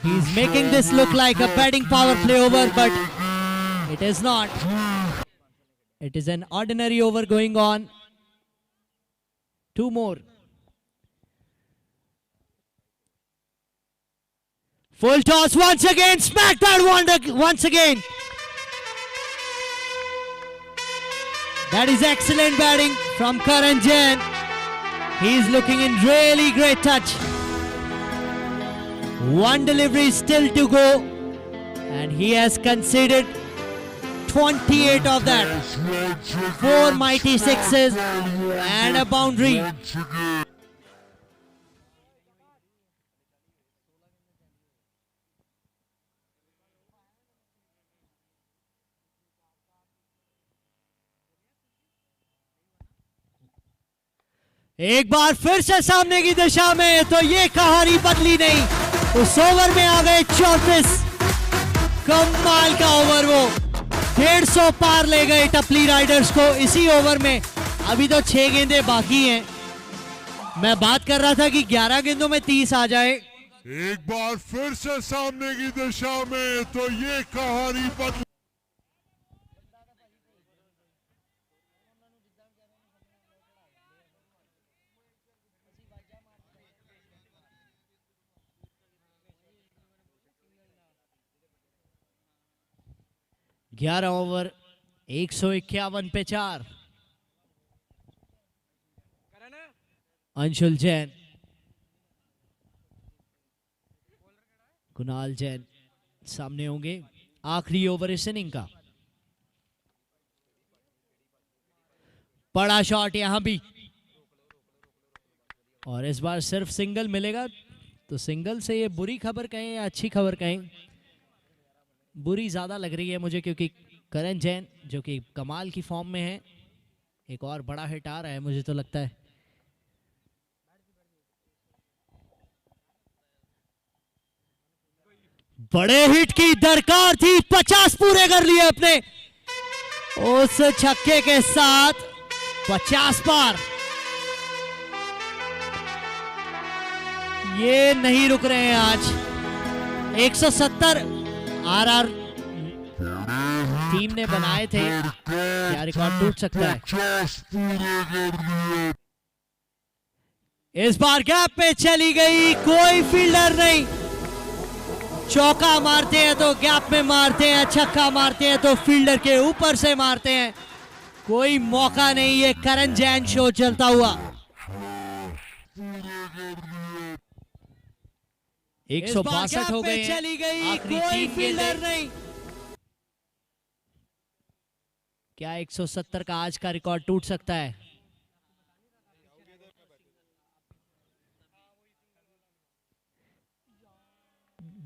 He's making this look like a batting power play over, but it is not. It is an ordinary over going on. Two more. Full toss once again, smack that one once again. That is excellent batting from Karan Jain. He is looking in really great touch. One delivery still to go, and he has conceded 28 of that. 4 mighty sixes and a boundary. एक बार फिर से सामने की दिशा में, तो ये कहानी बदली नहीं। उस ओवर में आ गए 34। कमाल का ओवर, वो 150 पार ले गए टपली राइडर्स को इसी ओवर में। अभी तो 6 गेंदें बाकी हैं। मैं बात कर रहा था कि 11 गेंदों में 30 आ जाए। एक बार फिर से सामने की दिशा में, तो ये कहानी बदल। ग्यारह ओवर 151 पे 4। अंशुल जैन, कुणाल जैन सामने होंगे। आखिरी ओवर इस इनिंग का। बड़ा शॉट यहां भी, और इस बार सिर्फ सिंगल मिलेगा। तो सिंगल से ये बुरी खबर कहें या अच्छी खबर कहें, बुरी ज्यादा लग रही है मुझे, क्योंकि करण जैन जो कि कमाल की फॉर्म में है, एक और बड़ा हिट आ रहा है मुझे तो लगता है। बड़े हिट की दरकार थी, 50 पूरे कर लिए अपने उस छक्के के साथ। 50 पार, ये नहीं रुक रहे हैं आज। 170 आरआर टीम ने बनाए थे, क्या रिकॉर्ड टूट सकता है? इस बार गैप पे चली गई, कोई फील्डर नहीं। चौका मारते हैं तो गैप में मारते हैं, छक्का मारते हैं तो फील्डर के ऊपर से मारते हैं। कोई मौका नहीं, ये करण जैन शो चलता हुआ। 162 हो गए, चली गई, कोई फील्डर नहीं। क्या 170 का आज का रिकॉर्ड टूट सकता है?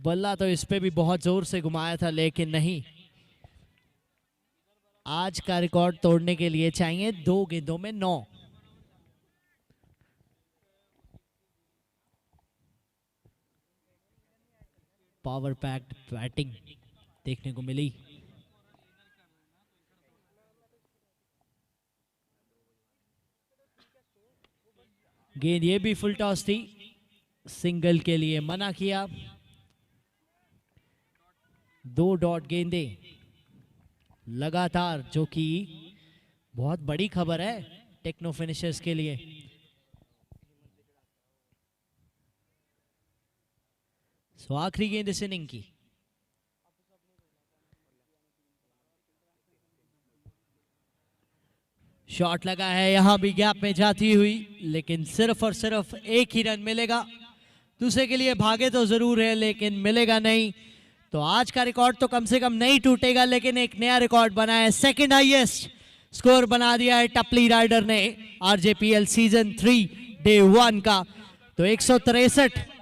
बल्ला तो इस पे भी बहुत जोर से घुमाया था, लेकिन नहीं। आज का रिकॉर्ड तोड़ने के लिए चाहिए 2 गेंदों में 9। पावर पैक्ड बैटिंग देखने को मिली। गेंद ये भी फुल टॉस थी, सिंगल के लिए मना किया। 2 डॉट गेंदे लगातार, जो कि बहुत बड़ी खबर है टेक्नो फिनिशर्स के लिए। सो आखिरी गेंद इस इनिंग की। शॉट लगा है, यहां भी गैप में जाती हुई, लेकिन सिर्फ और सिर्फ एक ही रन मिलेगा। दूसरे के लिए भागे तो जरूर है, लेकिन मिलेगा नहीं। तो आज का रिकॉर्ड तो कम से कम नहीं टूटेगा, लेकिन एक नया रिकॉर्ड बना है। सेकंड हाईएस्ट स्कोर बना दिया है टपली राइडर ने आरजेपीएल सीजन 3 डे 1 का। तो 163।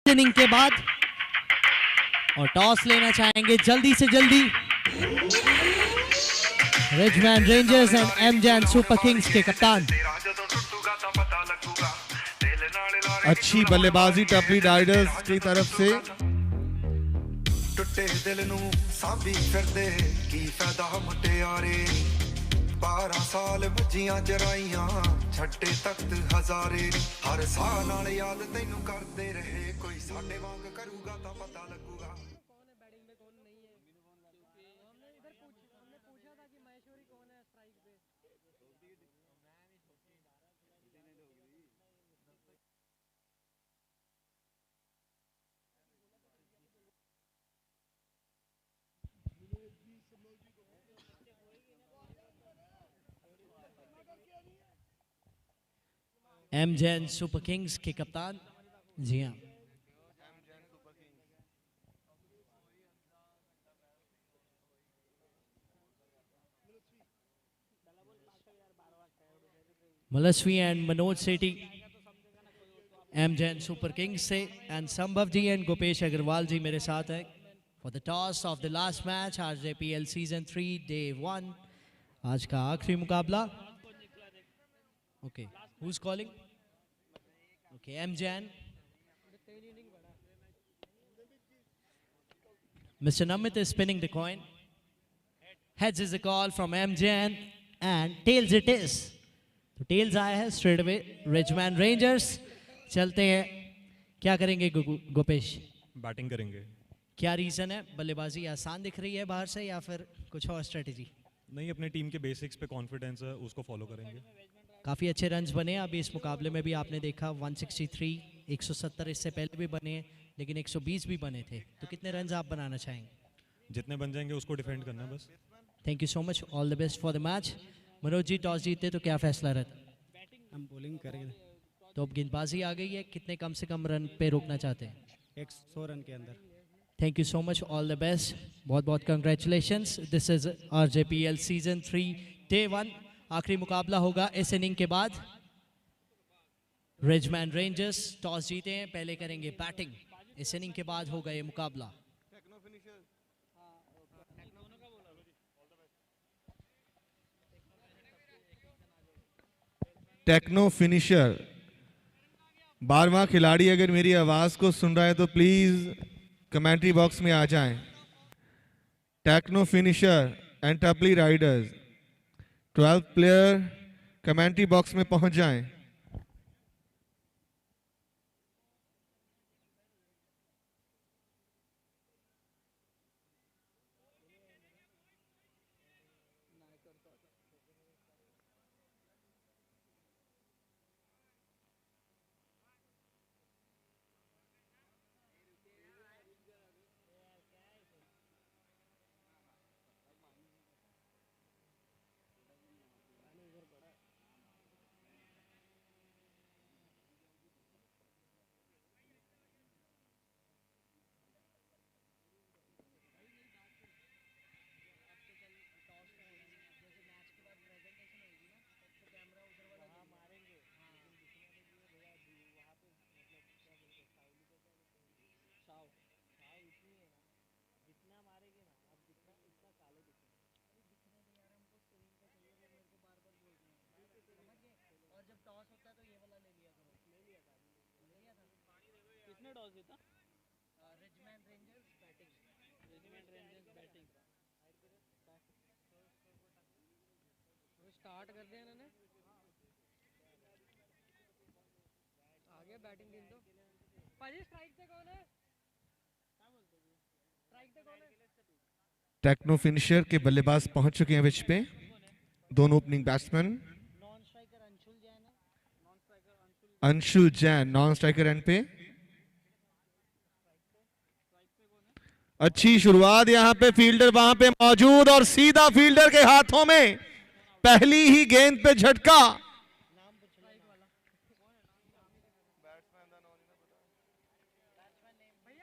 इनिंग के बाद और टॉस लेना चाहेंगे जल्दी से जल्दी रिचमैन रेंजर्स एंड एमजैन सुपर किंग्स के कप्तान। अच्छी बल्लेबाजी टपली राइडर्स की तरफ से। टुटे दिल नू सांभी फिरदे की फायदा मुटियारे 12 साल भजियां जराइयां छड्डे तख्त हजारे हर साह नाल याद तैनू करदे रहे कोई साडे वांग करूगा तां पता लगूगा। एमजैन सुपर किंग्स के कप्तान, जी हाँ, मलस्वी एंड मनोज सेठी एमजैन सुपर किंग्स से, एंड संभव जी एंड गोपेश अग्रवाल जी मेरे साथ है for the toss of the last match RJPL season 3 day 1। आज का आखिरी मुकाबला। Okay, who is calling? Okay, एमजैन। Mr. Namit is spinning the coin. Heads is a call from MJN and tails it is. तो tails आया है straight away Richman rangers. चलते हैं, क्या करेंगे गोपेश? बैटिंग करेंगे। क्या रीज़न है? बल्लेबाजी आसान दिख रही है बाहर से या फिर कुछ और स्ट्रेटजी? नहीं, अपने टीम के बेसिक्स पे कॉन्फिडेंस है, उसको फॉलो करेंगे। काफ़ी अच्छे रन्स बने अभी इस मुकाबले में भी, आपने देखा 163, 170 इससे पहले भी बने, लेकिन 120 भी बने थे। तो कितने रन्स आप बनाना चाहेंगे? जितने बन जाएंगे उसको डिफेंड करना है बस। Thank you so much, all the best for the match. Manoj ji, toss जीतते तो क्या फैसला रहता? हम बॉलिंग करेंगे। तो अब गेंदबाजी आ गई है, कितने कम से कम रन पे रोकना चाहते हैं? 100 रन के अंदर। Thank you so much, all the best, बहुत बहुत congratulations. This is RJPL season 3 day 1। आखिरी मुकाबला होगा इस इनिंग के बाद। रिचमैन रेंजर्स टॉस जीते हैं, पहले करेंगे बैटिंग। इस इनिंग के बाद होगा ये मुकाबला। टेक्नो फिनिशर 12वां खिलाड़ी अगर मेरी आवाज को सुन रहा है तो प्लीज कमेंट्री बॉक्स में आ जाएं। टेक्नो फिनिशर एंड टपली राइडर्स 12 प्लेयर कमेंट्री बॉक्स में पहुंच जाएं। किसने टॉस जीता? Regiment rangers batting. स्टार्ट कर दिया इन्होंने। आगे बैटिंग टीम तो भाजी स्ट्राइक पे कौन है? क्या बोलते हो? स्ट्राइक पे कौन है? टेक्नो फिनिशर के बल्लेबाज पहुंच चुके हैं पिच पे, दोनों opening batsman. Non striker Anshul Jain है। Non striker Anshul Jain non striker end पे। अच्छी शुरुआत यहां पे, फील्डर वहां पे मौजूद और सीधा फील्डर के हाथों में पहली ही गेंद पे झटका।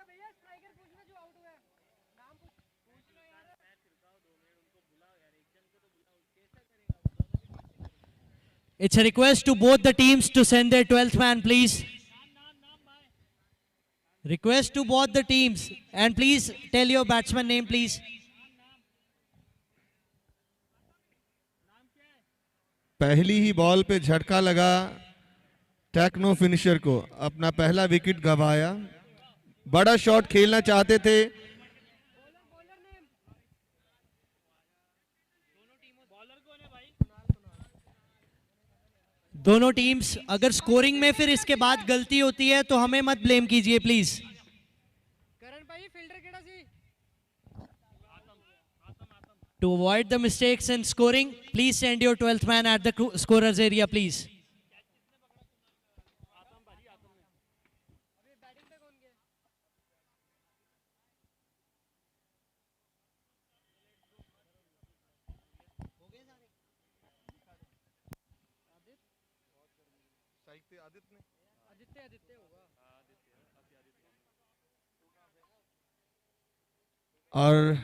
भैया स्ट्राइकर पूछना जो आउट हुआ है। नाम पूछ लो यार। It's a request to both the teams to send their 12th man, please. Request to both the teams, and please tell your batsman name, please. पहली ही बॉल पे झटका लगा टेक्नो फिनिशर को, अपना पहला विकेट गंवाया। बड़ा शॉट खेलना चाहते थे, दोनों टीम्स अगर स्कोरिंग में फिर इसके बाद गलती होती है तो हमें मत ब्लेम कीजिए प्लीज। करण भाई फील्डर केड़ा सी? To avoid the mistakes in scoring, please send your 12th man at the scorers area, please. अभी बैटिंग पे कौन गया? आदित्य होगा। और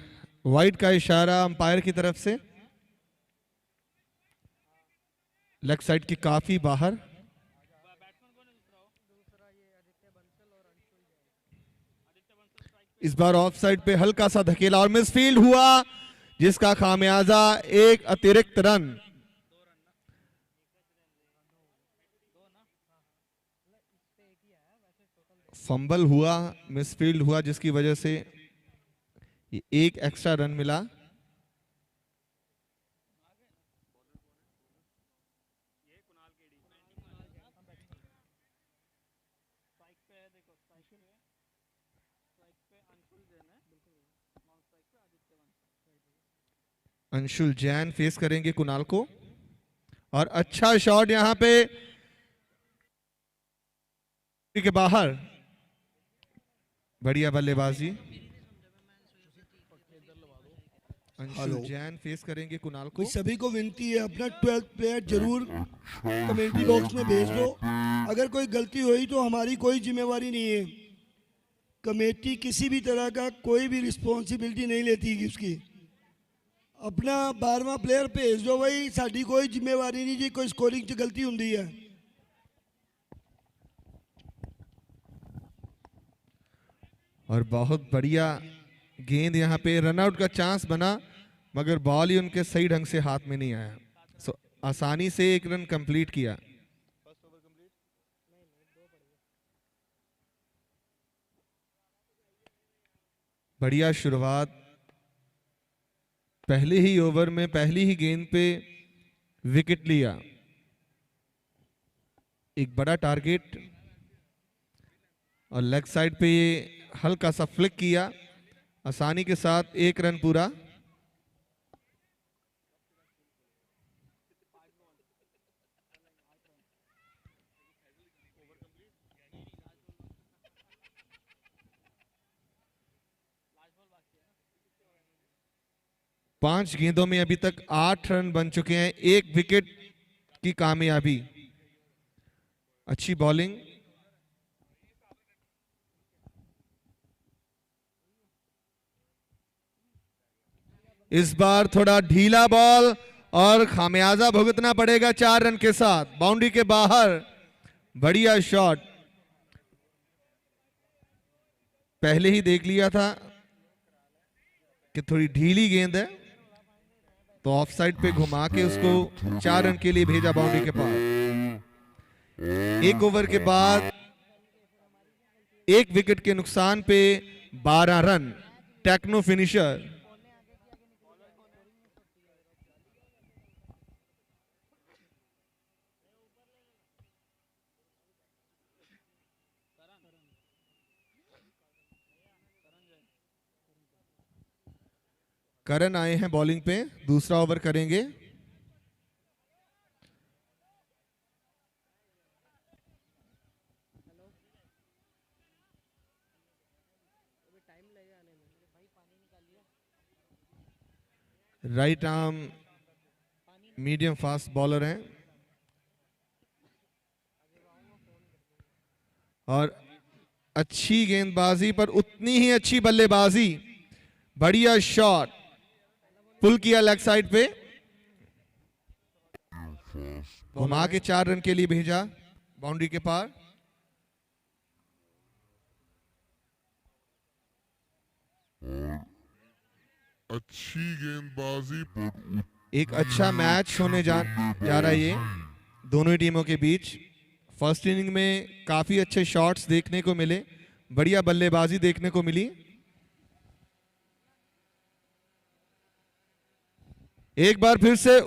वाइड का इशारा अंपायर की तरफ से, लेग साइड की काफी बाहर। इस बार ऑफ साइड पे हल्का सा धकेला और मिसफील्ड हुआ, जिसका खामियाजा एक अतिरिक्त रन। फंबल हुआ, मिसफील्ड हुआ, जिसकी वजह से ये एक एक्स्ट्रा रन मिला। अंशुल जैन फेस करेंगे कुणाल को, और अच्छा शॉट यहां पे के बाहर, बढ़िया बल्लेबाजी। अंशुल जैन फेस करेंगे कुणाल को। सभी को विनती है अपना 12th प्लेयर जरूर कमेंट्री बॉक्स में भेज दो। अगर कोई गलती हुई तो हमारी कोई जिम्मेवारी नहीं है, कमेटी किसी भी तरह का कोई भी रिस्पॉन्सिबिलिटी नहीं लेती है उसकी। अपना 12वां प्लेयर भेज दो भाई, साड़ी कोई जिम्मेवारी नहीं जी कोई स्कोरिंग च गलती हुंदी है। और बहुत बढ़िया गेंद यहां पे, रनआउट का चांस बना मगर बॉल ही उनके सही ढंग से हाथ में नहीं आया। सो आसानी से एक रन कंप्लीट किया। बढ़िया शुरुआत, पहले ही ओवर में पहली ही गेंद पे विकेट लिया। एक बड़ा टारगेट, और लेग साइड पे ये हल्का सा फ्लिक किया, आसानी के साथ एक रन पूरा। पांच गेंदों में अभी तक 8 रन बन चुके हैं, एक विकेट की कामयाबी। अच्छी बॉलिंग, इस बार थोड़ा ढीला बॉल और खामियाजा भुगतना पड़ेगा 4 रन के साथ। बाउंड्री के बाहर बढ़िया शॉट, पहले ही देख लिया था कि थोड़ी ढीली गेंद है, तो ऑफ साइड पे घुमा के उसको 4 रन के लिए भेजा बाउंड्री के पास। एक ओवर के बाद एक विकेट के नुकसान पे 12 रन। Techno finisher. करण आए हैं बॉलिंग पे, दूसरा ओवर करेंगे। Right arm medium fast bowler हैं और अच्छी गेंदबाजी पर उतनी ही अच्छी बल्लेबाजी। बढ़िया शॉट, पुल किया लेग साइड पे, घुमा के 4 रन के लिए भेजा बाउंड्री के पार। अच्छी गेंदबाजी पर एक अच्छा मैच होने जा रहा है ये दोनों ही टीमों के बीच। फर्स्ट इनिंग में काफी अच्छे शॉट्स देखने को मिले, बढ़िया बल्लेबाजी देखने को मिली। एक बार फिर से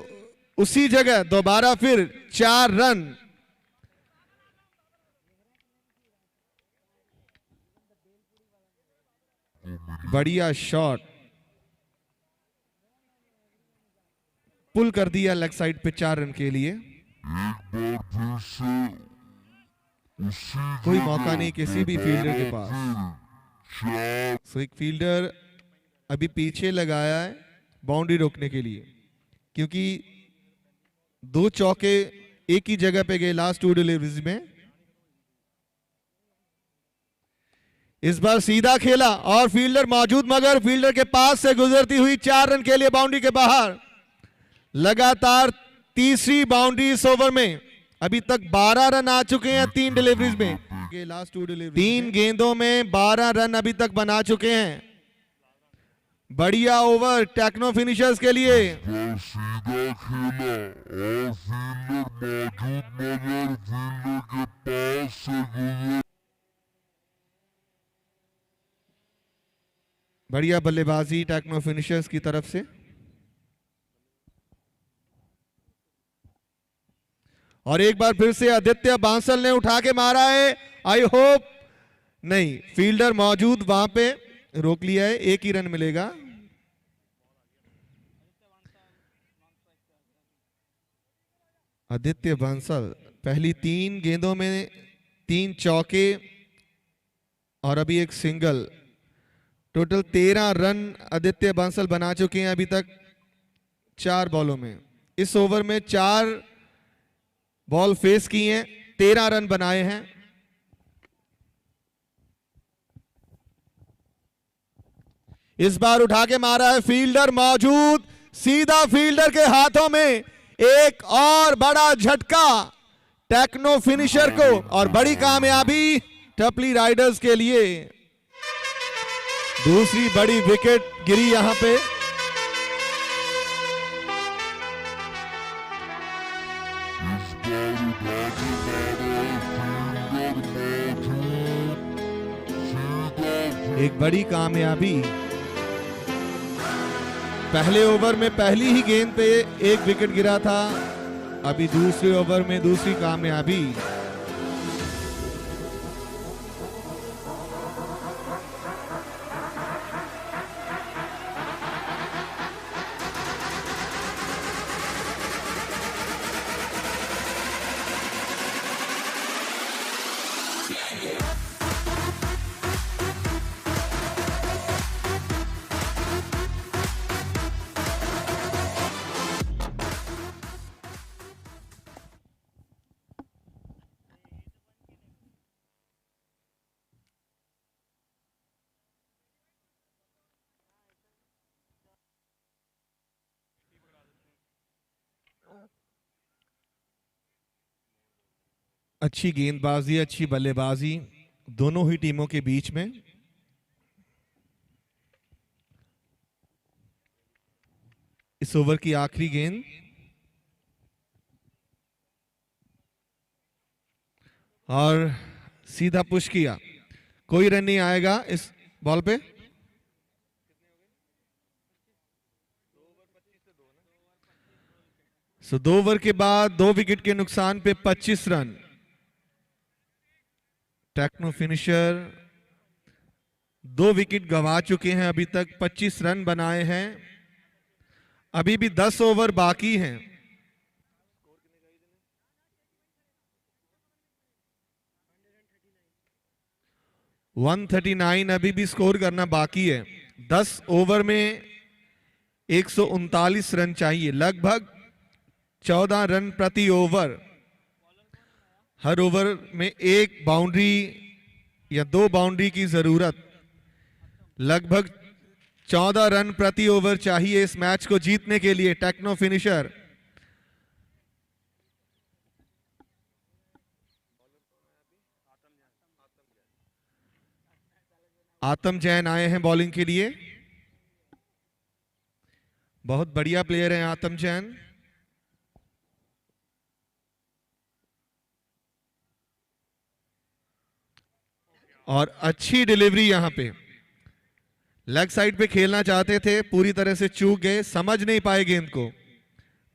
उसी जगह दोबारा फिर 4 रन। बढ़िया शॉट, पुल कर दिया लेग साइड पे 4 रन के लिए। कोई मौका नहीं किसी भी फील्डर के पास। सो एक फील्डर अभी पीछे लगाया है बाउंड्री रोकने के लिए, क्योंकि 2 चौके एक ही जगह पे गए लास्ट 2 डिलीवरीज में। इस बार सीधा खेला और फील्डर मौजूद, मगर फील्डर के पास से गुजरती हुई 4 रन के लिए बाउंड्री के बाहर। लगातार तीसरी बाउंड्री इस ओवर में। अभी तक 12 रन आ चुके हैं 3 डिलीवरीज में। लास्ट 2 डिलीवरी 3 गेंदों में 12 रन अभी तक बना चुके हैं। बढ़िया ओवर टेक्नो फिनिशर्स के लिए। सीधा खेला और फील्डर मौजूद मगर फील्डर के पास से गुजर। बढ़िया बल्लेबाजी टेक्नो फिनिशर्स की तरफ से। और एक बार फिर से आदित्य बांसल ने उठा के मारा है। आई होप नहीं, फील्डर मौजूद वहां पे रोक लिया है, 1 ही रन मिलेगा। आदित्य बांसल पहली 3 गेंदों में 3 चौके और अभी 1 single. Total 13 run Aditya Bansal बना चुके हैं अभी तक 4 बॉलों में। इस ओवर में 4 बॉल फेस की हैं, 13 रन बनाए हैं। इस बार उठा के मारा है, फील्डर मौजूद, सीधा फील्डर के हाथों में। एक और बड़ा झटका टेक्नो फिनिशर को और बड़ी कामयाबी टपली राइडर्स के लिए। दूसरी बड़ी विकेट गिरी यहां पे। एक बड़ी कामयाबी। पहले ओवर में पहली ही गेंद पे 1 विकेट गिरा था, अभी दूसरे ओवर में दूसरी कामयाबी। अच्छी गेंदबाजी, अच्छी बल्लेबाजी दोनों ही टीमों के बीच में। इस ओवर की आखिरी गेंद और सीधा पुश किया। कोई रन नहीं आएगा इस बॉल पे। सो 2 ओवर के बाद 2 विकेट के नुकसान पे 25 रन। टेक्नो फिनिशर 2 विकेट गंवा चुके हैं, अभी तक 25 रन बनाए हैं, अभी भी 10 ओवर बाकी हैं। $139 अभी भी स्कोर करना बाकी है। 10 ओवर में 139 रन चाहिए, लगभग 14 रन प्रति ओवर। हर ओवर में 1 बाउंड्री या 2 बाउंड्री की जरूरत। लगभग 14 रन प्रति ओवर चाहिए इस मैच को जीतने के लिए। टेक्नो फिनिशर आतम जैन आए हैं बॉलिंग के लिए। बहुत बढ़िया प्लेयर हैं आतम जैन। और अच्छी डिलीवरी यहां पे। लेग साइड पे खेलना चाहते थे, पूरी तरह से चूक गए, समझ नहीं पाए गेंद को।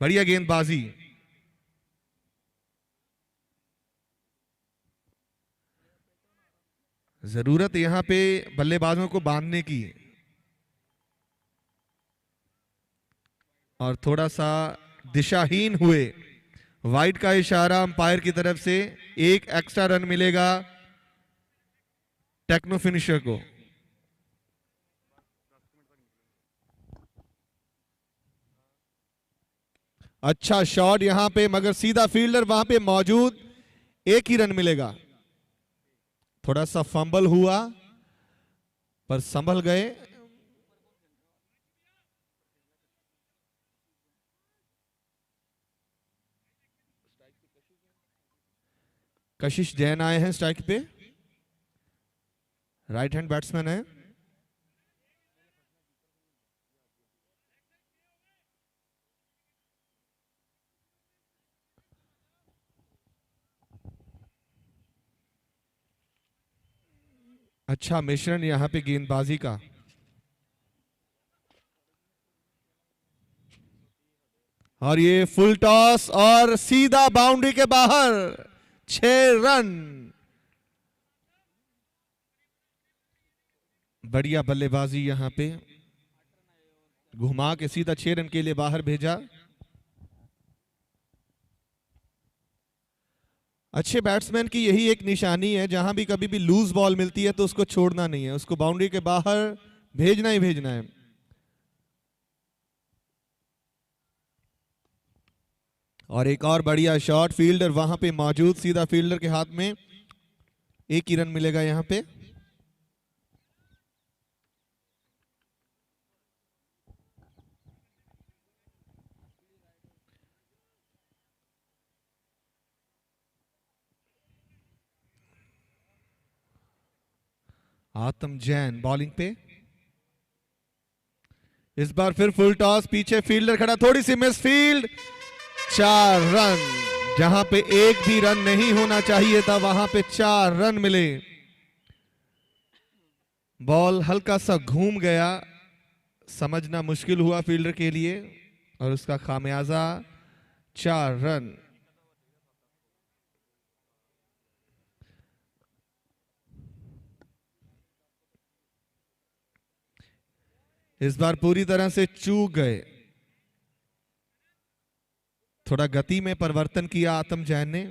बढ़िया गेंदबाजी। जरूरत यहां पे बल्लेबाजों को बांधने की है और थोड़ा सा दिशाहीन हुए। वाइड का इशारा अंपायर की तरफ से, 1 एक्स्ट्रा रन मिलेगा टेक्नो फिनिशर को। अच्छा शॉट यहां पे, मगर सीधा फील्डर वहां पे मौजूद, 1 ही रन मिलेगा। थोड़ा सा फंबल हुआ पर संभल गए। कशिश जैन आए हैं स्ट्राइक पे, राइट हैंड बैट्समैन है। अच्छा मिश्रण यहां पे गेंदबाजी का। और ये फुल टॉस और सीधा बाउंड्री के बाहर, 6 रन। बढ़िया बल्लेबाजी यहां पे, घुमा के सीधा 6 रन के लिए बाहर भेजा। अच्छे बैट्समैन की यही एक निशानी है, जहां भी कभी भी लूज बॉल मिलती है तो उसको छोड़ना नहीं है, उसको बाउंड्री के बाहर भेजना ही भेजना है। और एक और बढ़िया शॉट, फील्डर वहां पे मौजूद, सीधा फील्डर के हाथ में, 1 ही रन मिलेगा यहां पे। आतम जैन बॉलिंग पे। इस बार फिर फुल टॉस, पीछे फील्डर खड़ा, थोड़ी सी मिस फील्ड, 4 रन। जहां पे 1 भी रन नहीं होना चाहिए था, वहां पे 4 रन मिले। बॉल हल्का सा घूम गया, समझना मुश्किल हुआ फील्डर के लिए, और उसका खामियाजा 4 रन। इस बार पूरी तरह से चूक गए। थोड़ा गति में परिवर्तन किया आतम जैन ने।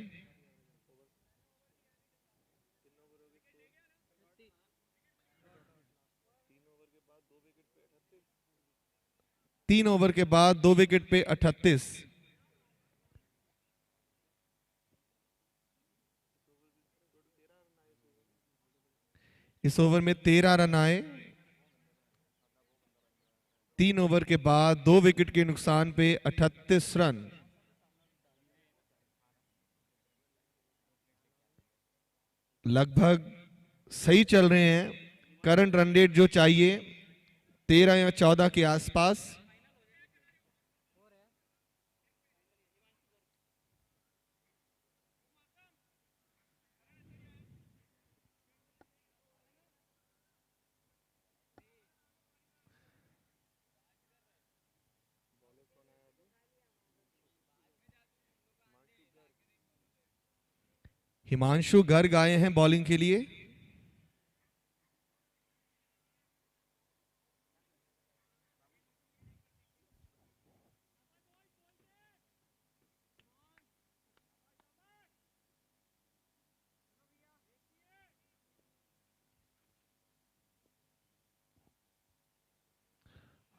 तीन ओवर के बाद 2 विकेट पे 38। इस ओवर में 13 रन आए। 3 ओवर के बाद 2 विकेट के नुकसान पे 38 रन। लगभग सही चल रहे हैं। करंट रन रेट जो चाहिए 13 या 14 के आसपास। हिमांशु गर्ग आए हैं बॉलिंग के लिए।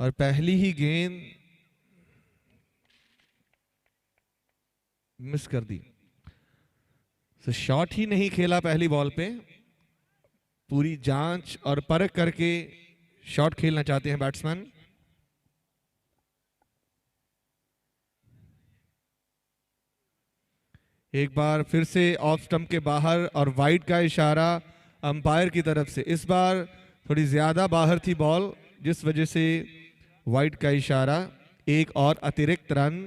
और पहली ही गेंद मिस कर दी। तो शॉट ही नहीं खेला पहली बॉल पे। पूरी जांच और परख करके शॉट खेलना चाहते हैं बैट्समैन। एक बार फिर से ऑफ स्टंप के बाहर और वाइड का इशारा अंपायर की तरफ से। इस बार थोड़ी ज्यादा बाहर थी बॉल, जिस वजह से वाइड का इशारा। एक और अतिरिक्त रन।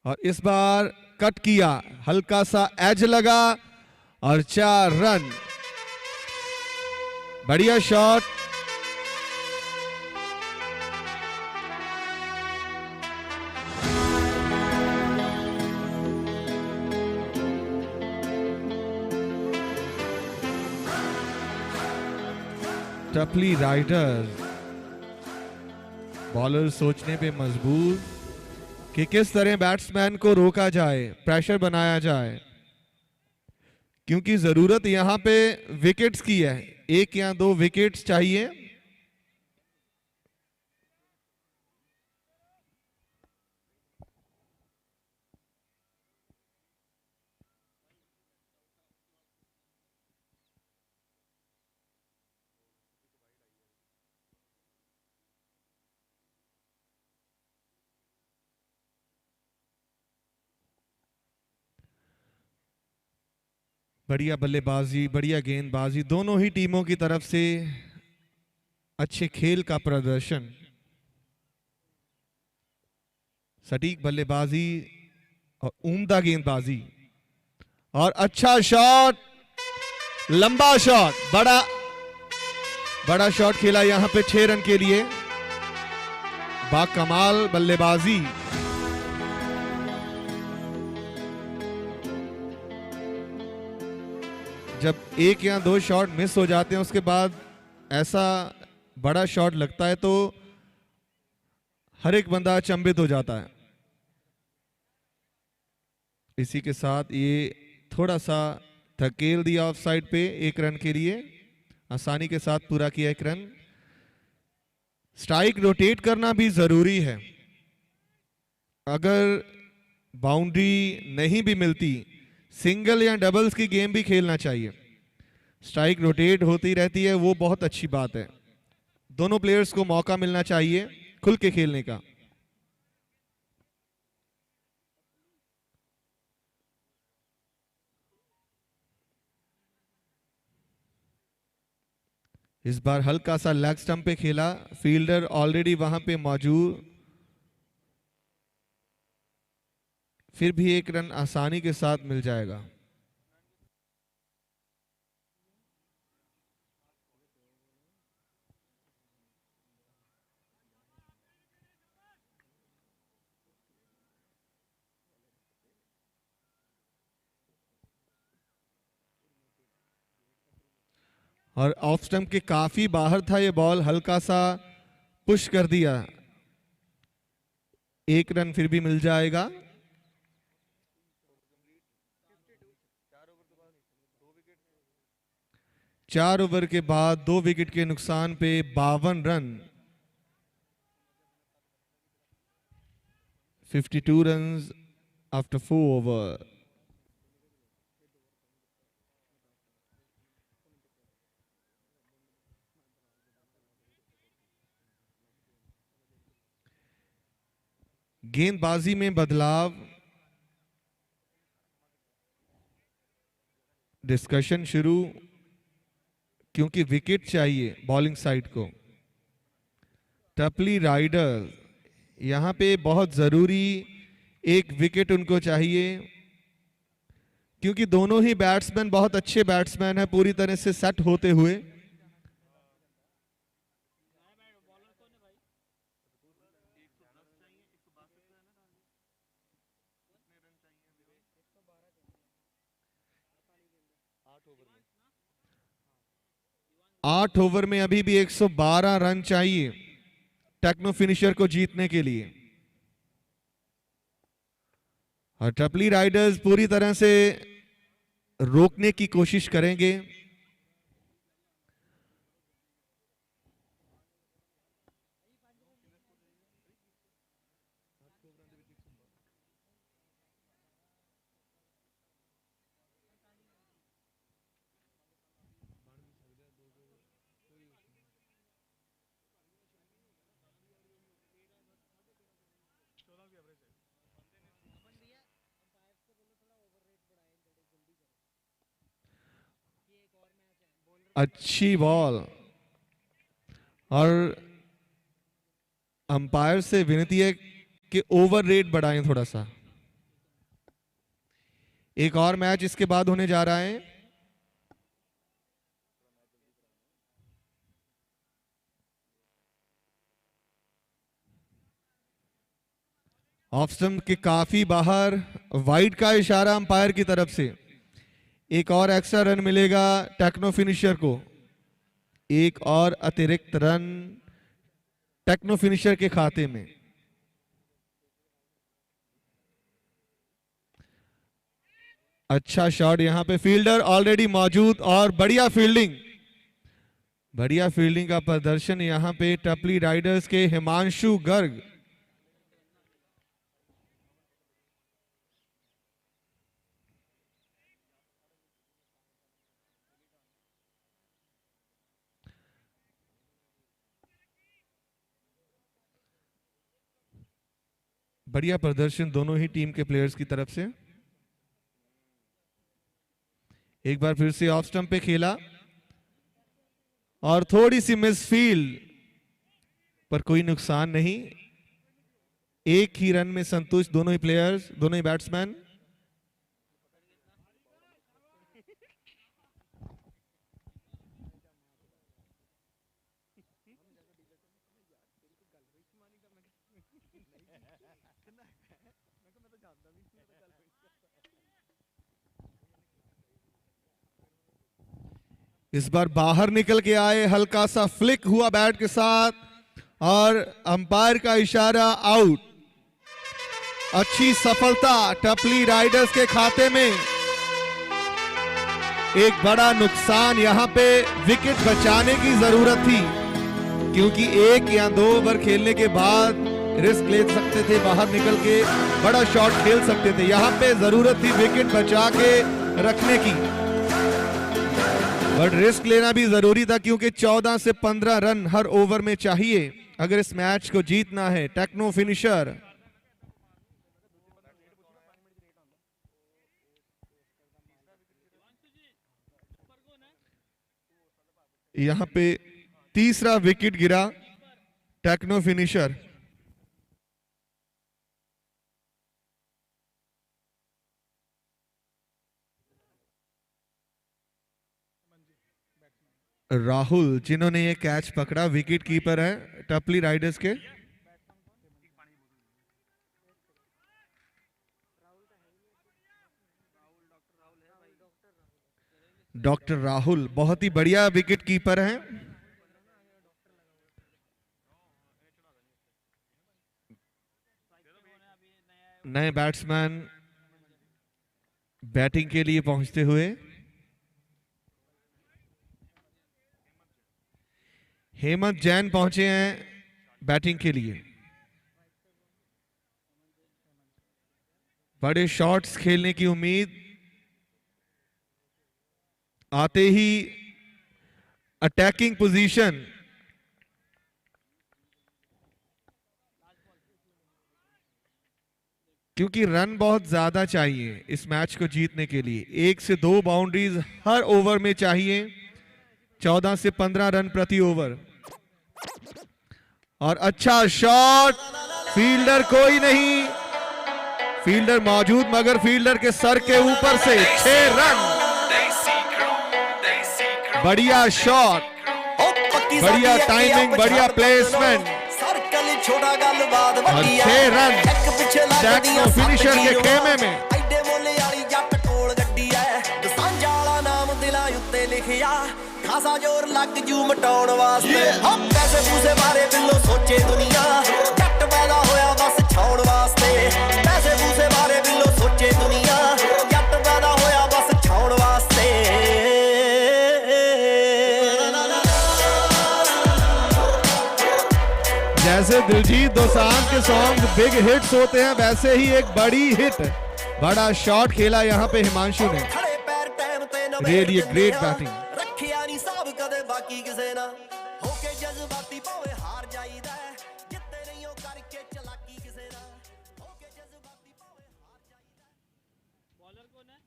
और इस बार कट किया, हल्का सा एज लगा और 4 रन। बढ़िया शॉट। टपली राइडर बॉलर सोचने पे मजबूर कि किस तरह बैट्समैन को रोका जाए, प्रेशर बनाया जाए, क्योंकि जरूरत यहां पे विकेट्स की है। 1 या 2 विकेट्स चाहिए। बढ़िया बल्लेबाजी, बढ़िया गेंदबाजी, दोनों ही टीमों की तरफ से अच्छे खेल का प्रदर्शन। सटीक बल्लेबाजी और उम्दा गेंदबाजी और अच्छा शॉट, लंबा शॉट, बड़ा शॉट खेला यहां पे 6 रन के लिए। बाकमाल बल्लेबाजी। जब 1 या 2 शॉट मिस हो जाते हैं उसके बाद ऐसा बड़ा शॉट लगता है तो हर एक बंदा अचंभित हो जाता है। इसी के साथ ये थोड़ा सा धकेल दिया ऑफ साइड पे 1 रन के लिए। आसानी के साथ पूरा किया 1 रन। स्ट्राइक रोटेट करना भी जरूरी है। अगर बाउंड्री नहीं भी मिलती, सिंगल या डबल्स की गेम भी खेलना चाहिए। स्ट्राइक रोटेट होती रहती है, वो बहुत अच्छी बात है। दोनों प्लेयर्स को मौका मिलना चाहिए खुल के खेलने का। इस बार हल्का सा लेग स्टंप पे खेला, फील्डर ऑलरेडी वहां पे मौजूद। फिर भी 1 रन आसानी के साथ मिल जाएगा। और ऑफ स्टंप के काफी बाहर था ये बॉल, हल्का सा पुश कर दिया। 1 रन फिर भी मिल जाएगा। चार ओवर के बाद 2 विकेट के नुकसान पे 52 रन, 52 रन आफ्टर 4 ओवर। गेंदबाजी में बदलाव, डिस्कशन शुरू, क्योंकि विकेट चाहिए बॉलिंग साइड को। टपली राइडर यहां पे बहुत जरूरी 1 विकेट उनको चाहिए, क्योंकि दोनों ही बैट्समैन बहुत अच्छे बैट्समैन हैं पूरी तरह से सेट होते हुए। 8 ओवर में अभी भी 112 रन चाहिए टेक्नो फिनिशर को जीतने के लिए, और टपली राइडर्स पूरी तरह से रोकने की कोशिश करेंगे। अच्छी बॉल, और अंपायर से विनती है कि ओवर रेट बढ़ाएं थोड़ा सा। एक और मैच इसके बाद होने जा रहा है। ऑफ स्टंप के काफी बाहर, वाइड का इशारा अंपायर की तरफ से। एक और एक्स्ट्रा रन मिलेगा टेक्नो फिनिशर को, एक और अतिरिक्त रन टेक्नो फिनिशर के खाते में। अच्छा शॉट, यहां पे फील्डर ऑलरेडी मौजूद और बढ़िया फील्डिंग, बढ़िया फील्डिंग का प्रदर्शन यहां पे टपली राइडर्स के हिमांशु गर्ग। बढ़िया प्रदर्शन दोनों ही टीम के प्लेयर्स की तरफ से। एक बार फिर से ऑफ स्टंप पे खेला और थोड़ी सी मिसफील्ड, पर कोई नुकसान नहीं। एक ही रन में संतुष्ट दोनों ही प्लेयर्स, दोनों ही बैट्समैन। इस बार बाहर निकल के आए, हल्का सा फ्लिक हुआ बैट के साथ और अंपायर का इशारा आउट। अच्छी सफलता टपली राइडर्स के खाते में। एक बड़ा नुकसान, यहां पे विकेट बचाने की जरूरत थी, क्योंकि 1 या 2 ओवर खेलने के बाद रिस्क ले सकते थे, बाहर निकल के बड़ा शॉट खेल सकते थे। यहां पे जरूरत थी विकेट बचा के रखने की, बट रिस्क लेना भी जरूरी था, क्योंकि 14 से 15 रन हर ओवर में चाहिए अगर इस मैच को जीतना है। टेक्नो फिनिशर यहां पे तीसरा विकेट गिरा टेक्नो फिनिशर। राहुल जिन्होंने ये कैच पकड़ा, विकेट कीपर है टपली राइडर्स के। डॉक्टर राहुल बहुत ही बढ़िया विकेट कीपर हैं। नए बैट्समैन बैटिंग के लिए पहुंचते हुए। हेमंत जैन पहुंचे हैं बैटिंग के लिए। बड़े शॉट्स खेलने की उम्मीद, आते ही अटैकिंग पोजीशन। क्योंकि रन बहुत ज्यादा चाहिए इस मैच को जीतने के लिए। 1 से 2 बाउंड्रीज हर ओवर में चाहिए, 14 से 15 रन प्रति ओवर। और अच्छा शॉट, फील्डर कोई नहीं, फील्डर मौजूद मगर फील्डर के सर के ऊपर से 6 रन। बढ़िया शॉट, बढ़िया टाइमिंग, बढ़िया प्लेसमेंट और 6 रन टेक्नो फिनिशर के खेमे में। ਤੇ ਲਿਖਿਆ ਖਾਸਾ ਜ਼ੋਰ ਲੱਗ ਜੂ ਮਟਾਉਣ ਵਾਸਤੇ ਹਾਂ ਪੈਸੇ ਪੂਸੇ ਬਾਰੇ ਬਿੱਲੋ ਸੋਚੇ ਦੁਨੀਆ ਜੱਟ ਪੈਦਾ ਹੋਇਆ ਬਸ ਛਾਉਣ ਵਾਸਤੇ ਪੈਸੇ ਪੂਸੇ ਬਾਰੇ ਬਿੱਲੋ ਸੋਚੇ ਦੁਨੀਆ ਜੱਟ ਪੈਦਾ ਹੋਇਆ ਬਸ ਛਾਉਣ ਵਾਸਤੇ जैसे दिलजीत दोसांझ के सॉन्ग बिग हिट्स होते हैं वैसे ही एक बड़ी हिट बड़ा शॉट खेला यहाँ पे हिमांशु ने रियली ग्रेट बैटिंग ਰੱਖਿਆ ਨਹੀਂ ਸਾਬ ਕਦੇ ਬਾਕੀ ਕਿਸੇ ਨਾਲ ਹੋ ਕੇ ਜਜ਼ਬਾਤੀ ਭਾਵੇਂ ਹਾਰ ਜਾਈਦਾ ਜਿੱਤੇ ਨਹੀਂ ਉਹ ਕਰਕੇ ਚਲਾਕੀ ਕਿਸੇ ਨਾਲ ਹੋ ਕੇ ਜਜ਼ਬਾਤੀ ਭਾਵੇਂ ਹਾਰ ਜਾਈਦਾ बॉलर कौन है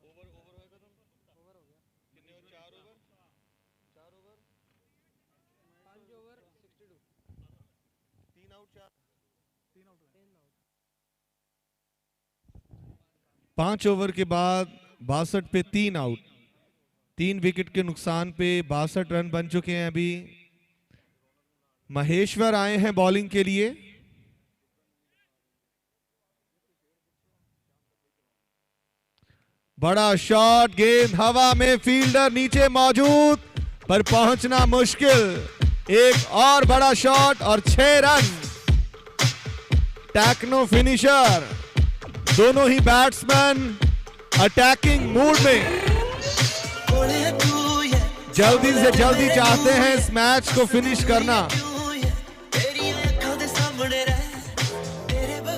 ओवर होएगा तुम ओवर हो गया कितने over 4 over 5 over 62 3 out 5 over के बाद 62 पे 3 आउट 3 विकेट के नुकसान पे 62 रन बन चुके हैं अभी महेश्वर आए हैं बॉलिंग के लिए बड़ा शॉट गेंद हवा में फील्डर नीचे मौजूद पर पहुंचना मुश्किल एक और बड़ा शॉट और 6 रन टेक्नो फिनिशर दोनों ही बैट्समैन अटैकिंग मूड में जल्दी से जल्दी चाहते हैं इस मैच को फिनिश करना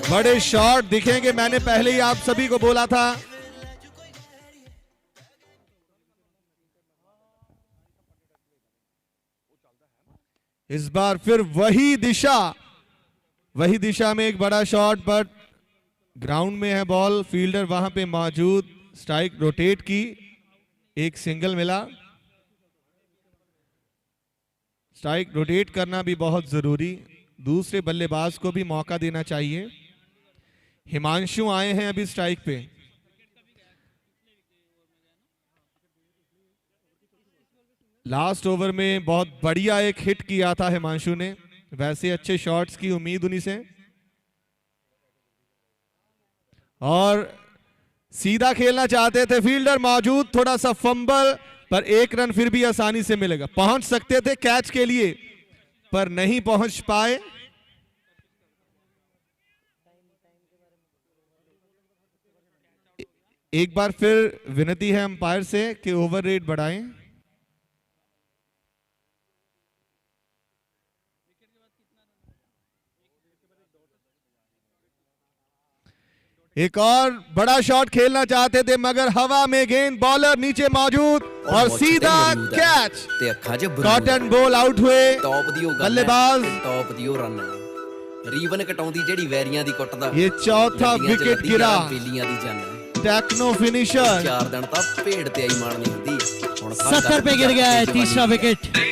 बड़े शॉट दिखेंगे मैंने पहले ही आप सभी को बोला था इस बार फिर वही दिशा में एक बड़ा शॉट बट ग्राउंड में है बॉल फील्डर वहां पे मौजूद स्ट्राइक रोटेट की एक सिंगल मिला स्ट्राइक रोटेट करना भी बहुत जरूरी दूसरे बल्लेबाज को भी मौका देना चाहिए हिमांशु आए हैं अभी स्ट्राइक पे लास्ट ओवर में बहुत बढ़िया एक हिट किया था हिमांशु ने वैसे अच्छे शॉट्स की उम्मीद उन्हीं से और सीधा खेलना चाहते थे फील्डर मौजूद थोड़ा सा फंबल पर 1 रन फिर भी आसानी से मिलेगा पहुंच सकते थे कैच के लिए पर नहीं पहुंच पाए एक बार फिर विनती है अंपायर से कि ओवर रेट बढ़ाएं एक और बड़ा शॉट खेलना चाहते थे मगर हवा में गेंद बॉलर नीचे मौजूद और सीधा कैच कॉटन बॉल आउट हुए बल्लेबाज टॉप दी रन रीवन कटाउंदी जेडी वैरियां दी कुੱਟਦਾ ये चौथा विकेट गिरा ਪੀਲੀਆਂ ਦੀ ਜਨ टेक्नो फिनिशर 4 दिन ਤਾਂ ਭੇਡ ਤੇ ਆਈ ਮਾਰਨੀ ਹੁੰਦੀ ਹੁਣ 70 पे गिर गया है तीसरा विकेट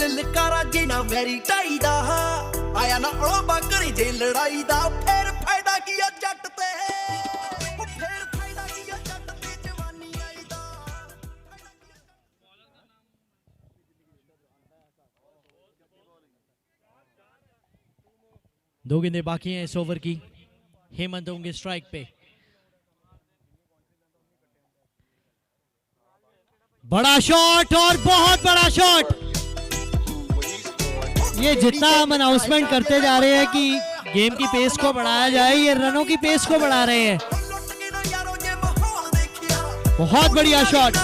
ਲਲਕਾਰਾ ਜੇ ਨਾ ਵੈਰੀ ਟਾਈ ਦਾ ਆਇਆ ਨਾ ਅਲੋਬਾ ਕਰੀ ਜੇ ਲੜਾਈ ਦਾ ਫੇਰ ਫਾਇਦਾ ਕੀ ਆ ਜੱਟ ਤੇ ਫੇਰ ਫਾਇਦਾ ਕੀ ਆ ਜੱਟ ਤੇ ਜਵਾਨੀ ਆਈ ਦਾ दो गेंदें बाकी हैं इस ओवर की हेमंत होंगे स्ट्राइक पे बड़ा शॉट और बहुत बड़ा शॉट ये जितना हम अनाउंसमेंट करते जा रहे हैं कि गेम की पेस को बढ़ाया जाए ये रनों की पेस को बढ़ा रहे हैं बहुत बढ़िया शॉट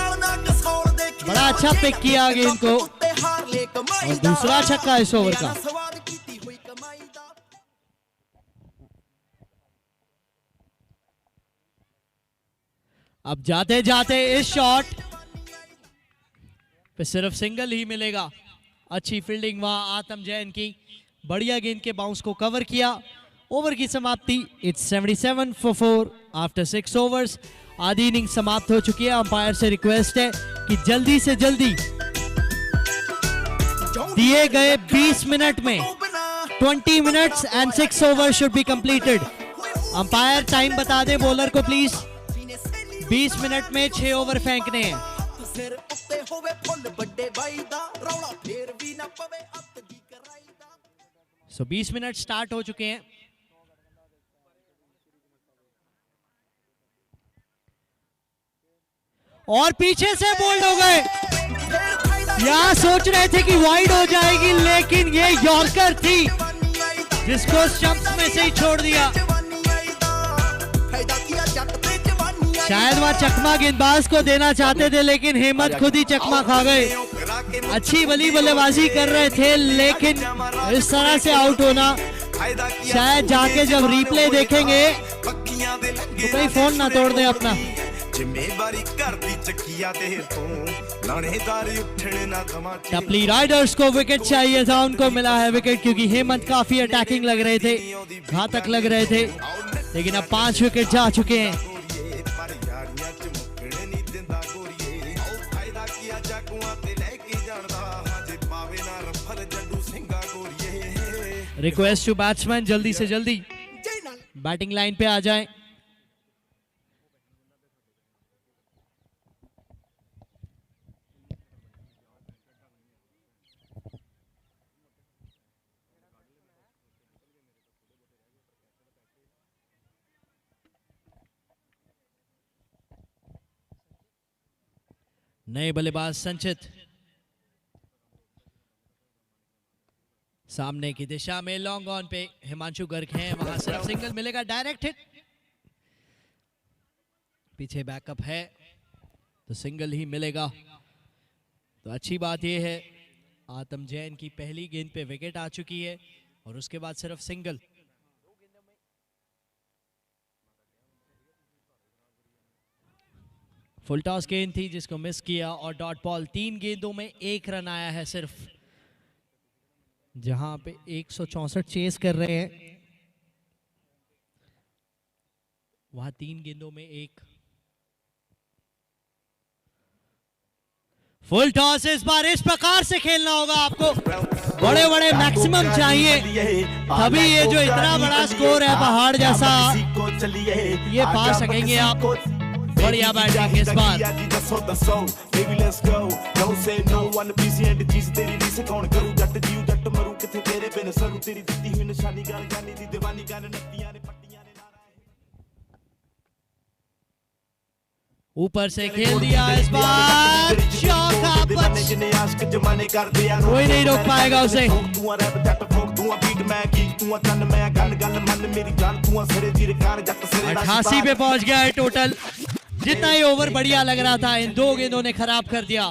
बड़ा अच्छा पिक किया गेंद को और दूसरा छक्का इस ओवर का अब जाते जाते इस शॉट पे सिर्फ सिंगल ही मिलेगा अच्छी फील्डिंग वहां आतम जैन की बढ़िया गेंद के बाउंस को कवर किया ओवर की समाप्ति इट्स 77 for 4 आफ्टर 6 ओवर्स आधी इनिंग समाप्त हो चुकी है अंपायर से रिक्वेस्ट है कि जल्दी से जल्दी दिए गए 20 मिनट में 20 minutes and 6 over should be completed umpire time बता दे बॉलर को प्लीज 20 मिनट में 6 ओवर फेंकने हैं। ਸਿਰ ਉੱਤੇ ਹੋਵੇ ਫੁੱਲ ਵੱਡੇ ਬਾਈ ਦਾ ਰੌਲਾ ਫੇਰ ਵੀ ਨਾ ਪਵੇ ਅੱਤ ਦੀ ਕਰਾਈ ਦਾ। सो 20 मिनट स्टार्ट हो चुके हैं। और पीछे से बोल्ड हो गए। यहां सोच रहे थे कि वाइड हो जाएगी, लेकिन ये यॉर्कर थी जिसको स्टंप्स में से ही छोड़ दिया। शायद वह चकमा गेंदबाज को देना चाहते थे, लेकिन हेमंत खुद ही चकमा खा गए। अच्छी बली बल्लेबाजी कर रहे थे, लेकिन इस तरह से आउट होना, शायद जाके जब रिप्ले देखेंगे तो कहीं फोन ना तोड़ दे अपना। टपली राइडर्स को विकेट चाहिए था, उनको मिला है विकेट, क्योंकि हेमंत काफी अटैकिंग लग रहे थे, घातक लग रहे थे, लेकिन अब 5 विकेट जा चुके हैं। रिक्वेस्ट टू बैट्समैन जल्दी से जल्दी बैटिंग लाइन पे आ जाएं। नए बल्लेबाज संचित सामने की दिशा में लॉन्ग ऑन पे हिमांशु गर्ग हैं, वहां सिर्फ सिंगल मिलेगा, डायरेक्ट हिट। पीछे बैकअप है तो सिंगल ही मिलेगा। तो अच्छी बात यह है आतम जैन की पहली गेंद पे विकेट आ चुकी है और उसके बाद सिर्फ सिंगल। फुल टॉस गेंद थी जिसको मिस किया और डॉट बॉल। 3 गेंदों में 1 रन आया है सिर्फ, जहां पे 164 चेस कर रहे हैं, वहां 3 गेंदों में 1। फुल टॉस इस बार इस प्रकार से खेलना होगा आपको, बड़े बड़े मैक्सिमम चाहिए, तभी ये जो इतना बड़ा स्कोर है पहाड़ जैसा, ये पा सकेंगे आप। बढ़िया बैटिंग इस बार। ऊपर से खेल दिया इस बार, चौका पंच, कोई नहीं रोक पाएगा उसे। 88 पे पहुंच गया है टोटल। जितना ही ओवर बढ़िया लग रहा था, इन 2 गेंदों ने खराब कर दिया।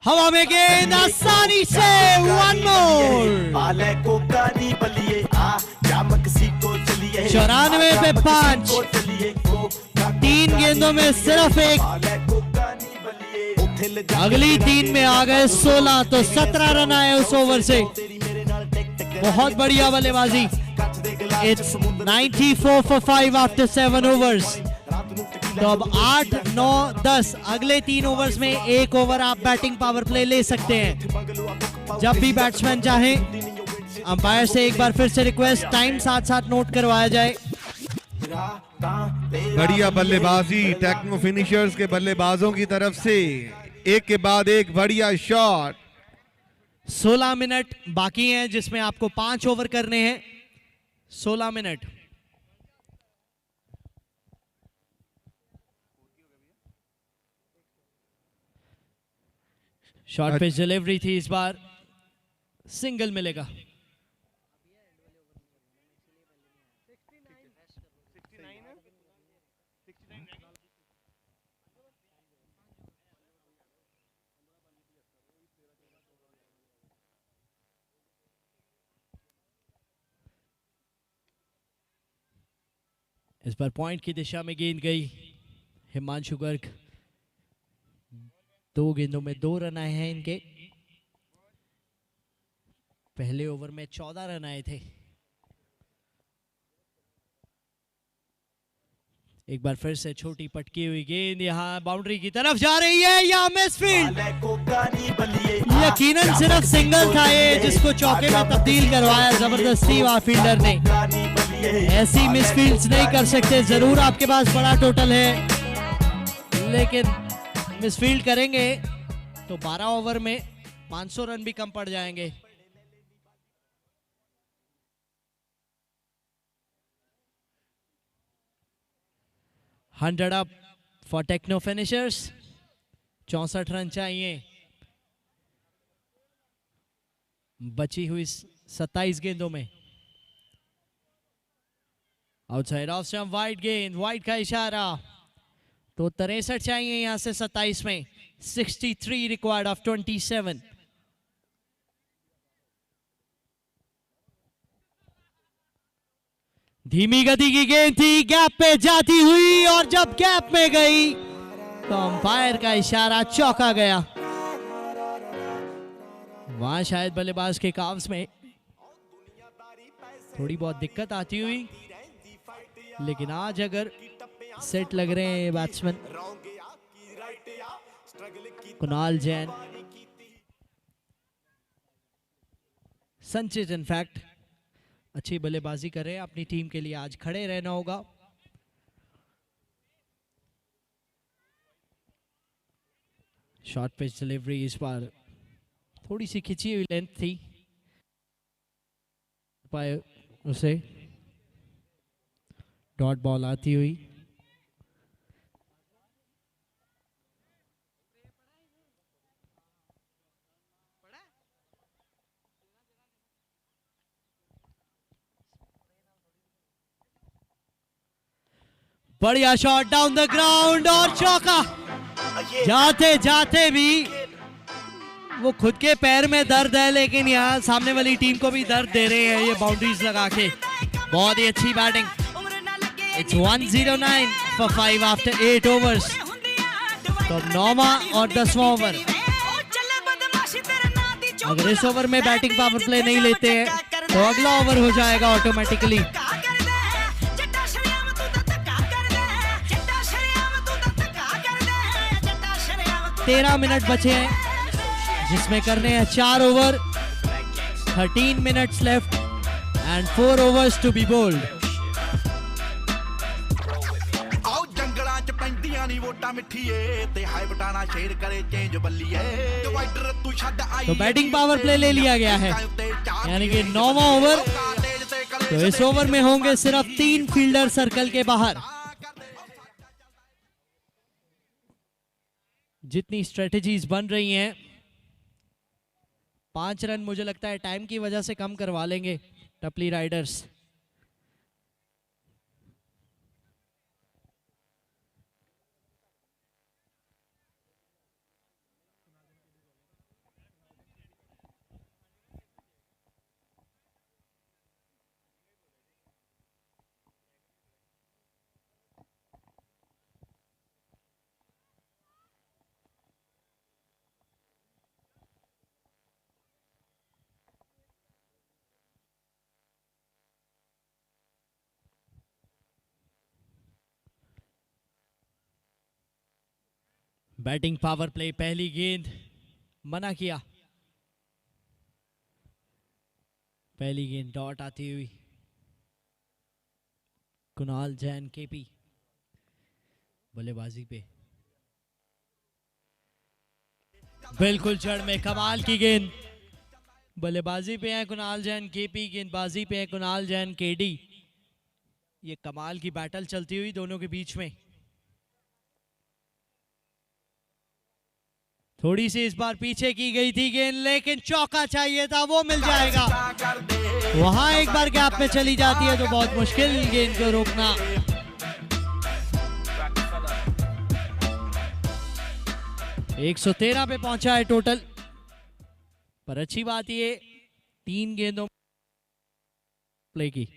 हवा में गेंद आसानी से 1 मोर। 94 पे 5, 3 गेंदों में सिर्फ 1। अगली 3 में आ गए 16, तो 17 रन आए उस ओवर से। बहुत बढ़िया बल्लेबाजी। It's 94 for 5 after 7 overs। तो अब 8, 9, 10 अगले 3 ओवर्स में 1 ओवर आप बैटिंग पावर प्ले ले सकते हैं जब भी बैट्समैन चाहे। अंपायर से एक बार फिर से रिक्वेस्ट, टाइम साथ साथ नोट करवाया जाए। बढ़िया बल्लेबाजी टेक्नो फिनिशर्स के बल्लेबाजों की तरफ से, एक के बाद एक बढ़िया शॉट। 16 मिनट बाकी हैं जिसमें आपको 5 ओवर करने हैं। 16 मिनट। शॉर्ट पिच डिलीवरी थी इस बार, सिंगल मिलेगा। इस बार पॉइंट की दिशा में गेंद गई। हिमांशु गर्ग 2 गेंदों में 2 रन आए हैं इनके। पहले ओवर में 14 रन आए थे। एक बार फिर से छोटी पटकी हुई गेंद यहां बाउंड्री की तरफ जा रही है, या मिसफील्ड। यकीनन सिर्फ सिंगल था ये, जिसको चौके में तब्दील करवाया जबरदस्ती वहां फील्डर ने। ऐसी मिसफील्ड्स नहीं कर सकते। जरूर आपके पास बड़ा टोटल है, लेकिन मिसफील्ड करेंगे तो 12 ओवर में 500 रन भी कम पड़ जाएंगे। Hundred up for Techno Finishers. 64 run चाहिए बची हुई 27 गेंदों में। आउटसाइड ऑफ स्टंप वाइड गेंद, वाइड का इशारा। तो 63 चाहिए यहां से 27 में। 63 रिक्वायर्ड ऑफ 27। धीमी गति की गेंद थी, गैप पे जाती हुई, और जब गैप में गई तो अंपायर का इशारा, चौका गया। वहां शायद बल्लेबाज के काव्स में थोड़ी बहुत दिक्कत आती हुई, लेकिन आज अगर सेट लग रहे हैं ये बैट्समैन कुणाल जैन, संचित इनफैक्ट अच्छी बल्लेबाजी कर रहे हैं। अपनी टीम के लिए आज खड़े रहना होगा। शॉर्ट पिच डिलीवरी इस बार थोड़ी सी खिंची हुई लेंथ थी, पाए उसे डॉट बॉल आती हुई। बढ़िया शॉट डाउन द ग्राउंड और चौका। जाते जाते भी वो खुद के पैर में दर्द है, लेकिन यहाँ सामने वाली टीम को भी दर्द दे रहे हैं ये बाउंड्रीज लगा के। बहुत ही अच्छी batting. It's 109 for 5 after 8 overs. तो 9वां और 10वां ओवर। अगर इस ओवर में बैटिंग पावर प्ले नहीं लेते हैं तो अगला ओवर हो जाएगा ऑटोमेटिकली। 13 मिनट बचे हैं जिसमें करने हैं 4 over. 13 minutes left and 4 overs to be bowled. आओ जंगलां च पैंदियां नी वोटां मिठीए ते हाय बटाना शेर करे चेंज बल्लीए डिवाइडर तू छड्ड आई। तो बैटिंग पावर प्ले ले लिया गया है, यानी कि 9वां ओवर। तो इस ओवर में होंगे सिर्फ 3 फील्डर सर्कल के बाहर। जितनी स्ट्रेटजीज बन रही हैं, 5 रन मुझे लगता है टाइम की वजह से कम करवा लेंगे टपली राइडर्स। बैटिंग पावर प्ले, पहली गेंद मना किया। पहली गेंद डॉट आती हुई। कुणाल जैन केपी बल्लेबाजी पे। बिल्कुल जड़ में कमाल की गेंद। बल्लेबाजी पे है कुणाल जैन केपी, गेंदबाजी पे है कुणाल जैन केडी। ये कमाल की बैटल चलती हुई दोनों के बीच में। थोड़ी सी इस बार पीछे की गई थी गेंद, लेकिन चौका चाहिए था, वो मिल जाएगा। वहां एक बार गैप में चली जाती है तो बहुत मुश्किल गेंद को रोकना। एक 113 पे पहुंचा है टोटल, पर अच्छी बात ये 3 गेंदों प्ले की।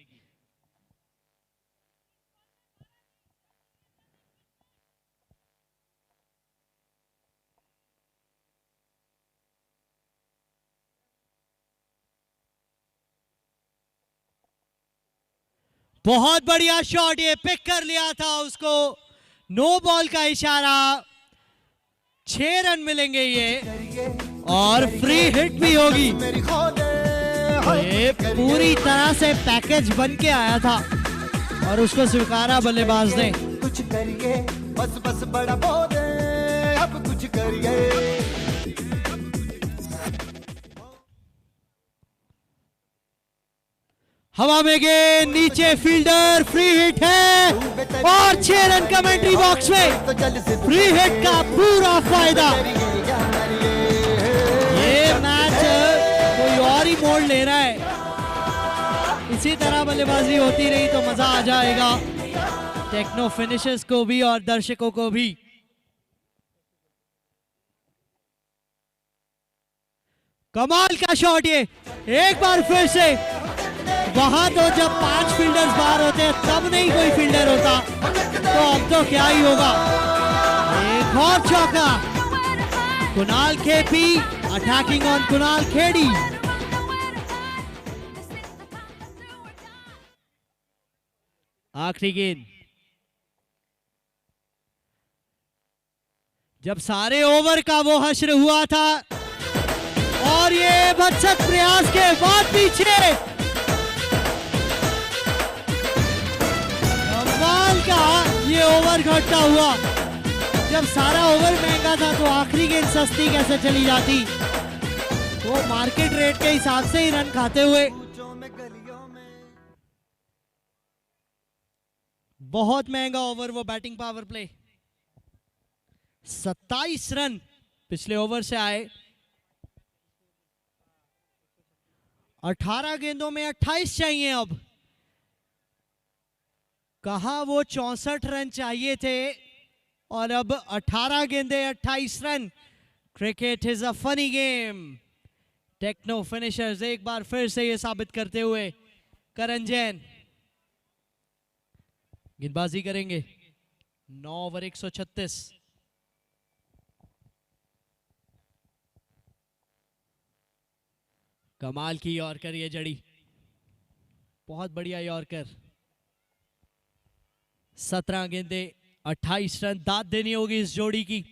बहुत बढ़िया शॉट, ये पिक कर लिया था उसको। नो बॉल का इशारा। 6 रन मिलेंगे ये और फ्री हिट भी होगी। ये पूरी तरह से पैकेज बन के आया था और उसको स्वीकारा बल्लेबाज ने। कुछ करिए बस बस बड़ा बोले अब कुछ करिए। हवा में गेंद, नीचे फील्डर, फ्री हिट है और 6 रन कमेंट्री बॉक्स में। फ्री हिट का पूरा फायदा। ये मैच कोई और ही मोड़ ले रहा है। इसी तरह बल्लेबाजी होती रही तो मजा आ जाएगा टेक्नो फिनिशर्स को भी और दर्शकों को भी। कमाल का शॉट ये, एक बार फिर से। वहां तो जब 5 फील्डर्स बाहर होते हैं तब नहीं कोई फील्डर होता, तो अब तो क्या ही होगा। एक और चौका, कुणाल खेपी अटैकिंग ऑन कुणाल खेड़ी। आखिरी गेंद, जब सारे ओवर का वो हश्र हुआ था और ये भत्सक प्रयास के बाद पीछे कमाल का ये ओवर घटता हुआ। जब सारा ओवर महंगा था तो आखिरी गेंद सस्ती कैसे चली जाती। वो मार्केट रेट के हिसाब से ही रन खाते हुए बहुत महंगा ओवर वो बैटिंग पावर प्ले। 27 रन पिछले ओवर से आए। 18 गेंदों में 28 चाहिए। अब कहा वो 64 रन चाहिए थे और अब 18 गेंदे 28 रन। Cricket is a funny game. Techno Finishers एक बार फिर से ये साबित करते हुए। करण जैन गेंदबाजी करेंगे। 9 ओवर 136। कमाल की यॉर्कर ये जड़ी, बहुत बढ़िया यॉर्कर। 17 गेंदे 28 रन। दाद देनी होगी इस जोड़ी की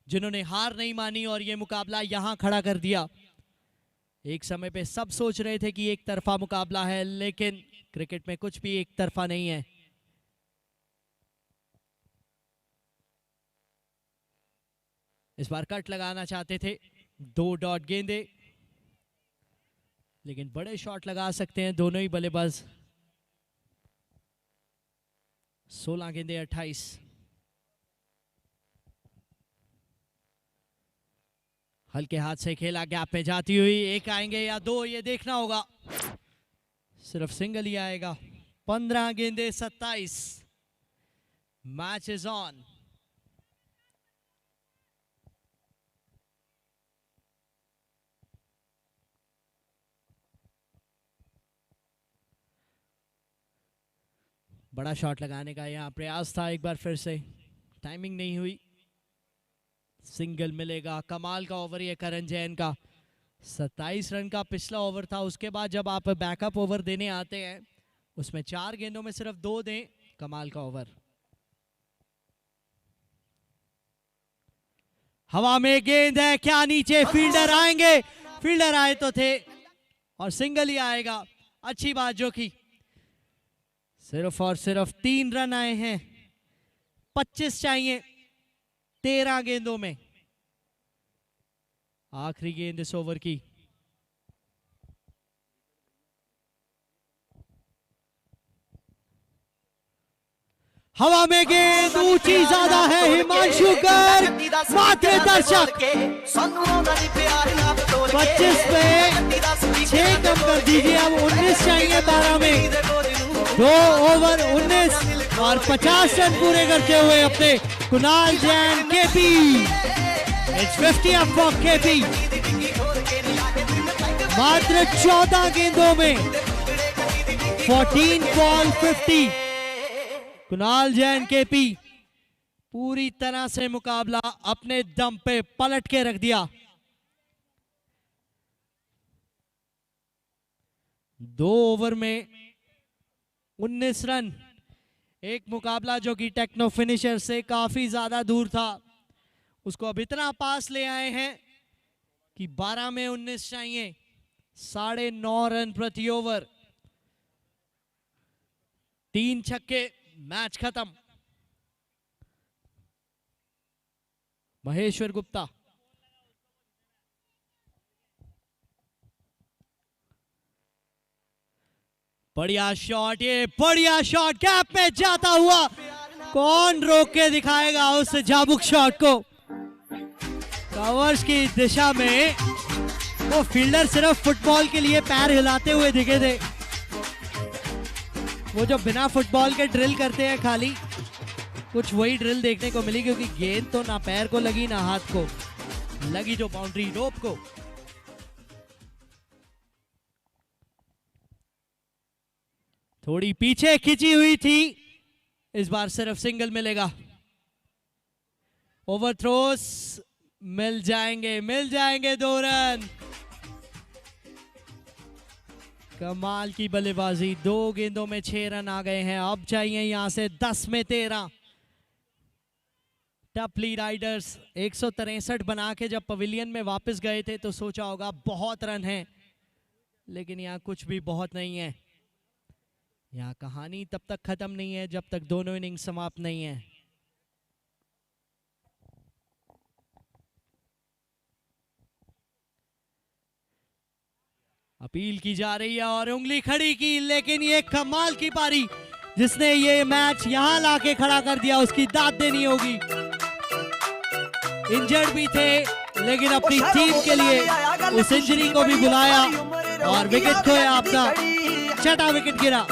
जिन्होंने हार नहीं मानी और ये मुकाबला यहां खड़ा कर दिया। एक समय पे सब सोच रहे थे कि एक तरफा मुकाबला है, लेकिन क्रिकेट में कुछ भी एक तरफा नहीं है। इस बार कट लगाना चाहते थे। 2 डॉट गेंदे, लेकिन बड़े शॉट लगा सकते हैं दोनों ही बल्लेबाज। 16 गेंदे 28। हल्के हाथ से खेला, गैप पे जाती हुई। एक आएंगे या 2 ये देखना होगा। सिर्फ सिंगल ही आएगा। 15 गेंदे 27। Match is on. बड़ा शॉट लगाने का यहाँ प्रयास था। एक बार फिर से टाइमिंग नहीं हुई। सिंगल मिलेगा। कमाल का ओवर ये करण जैन का। 27 रन का पिछला ओवर था। उसके बाद जब आप बैकअप ओवर देने आते हैं उसमें 4 गेंदों में सिर्फ 2 दें। कमाल का ओवर। हवा में गेंद है, क्या नीचे फील्डर आएंगे? फील्डर आए तो थे और सिंगल ही आएगा। अच्छी बात जो की सिर्फ और सिर्फ 3 रन आए हैं। 25 चाहिए 13 गेंदों में। आखिरी गेंद इस ओवर की। हवा में गेंद ऊंची ज्यादा है। हिमांशु गर्ग मात्र दर्शक 25 पे 6 कम कर दीजिए। अब 19 चाहिए 12 में। 2 ओवर 19 और 50 रन पूरे करते हुए अपने Kunal Jain KP. It's 50 up for KP. मात्र 14 गेंदों में 14 बॉल 50। कुणाल जैन केपी पूरी तरह से मुकाबला अपने दम पे पलट के रख दिया। 2 ओवर में 19 रन। एक मुकाबला जो कि टेक्नो फिनिशर से काफी ज्यादा दूर था, उसको अब इतना पास ले आए हैं कि 12 में 19 चाहिए। 9.5 रन प्रति ओवर, 3 छक्के, मैच खत्म। महेश्वर गुप्ता बढ़िया शॉट, ये बढ़िया शॉट, गैप में जाता हुआ, कौन रोक के दिखाएगा उस जाबुक शॉट को। कवर्स की दिशा में वो फील्डर सिर्फ फुटबॉल के लिए पैर हिलाते हुए दिखे थे। वो जो बिना फुटबॉल के ड्रिल करते हैं खाली, कुछ वही ड्रिल देखने को मिली, क्योंकि गेंद तो ना पैर को लगी ना हाथ को लगी, जो बाउंड्री रोप को। थोड़ी पीछे खिंची हुई थी, इस बार सिर्फ सिंगल मिलेगा। ओवरथ्रोस मिल जाएंगे 2 रन। कमाल की बल्लेबाजी, 2 गेंदों में 6 रन आ गए हैं। अब चाहिए यहां से 10 में 13। टपली राइडर्स 163 बना के जब पवेलियन में वापस गए थे तो सोचा होगा बहुत रन हैं, लेकिन यहाँ कुछ भी बहुत नहीं है। यहाँ कहानी तब तक खत्म नहीं है जब तक दोनों इनिंग समाप्त नहीं है। अपील की जा रही है और उंगली खड़ी की, लेकिन ये कमाल की पारी जिसने ये मैच यहां लाके खड़ा कर दिया, उसकी दाद देनी होगी। इंजर्ड भी थे, लेकिन अपनी टीम के लिए उस इंजरी को भी बुलाया और विकेट खोया अपना। छठा विकेट गिरा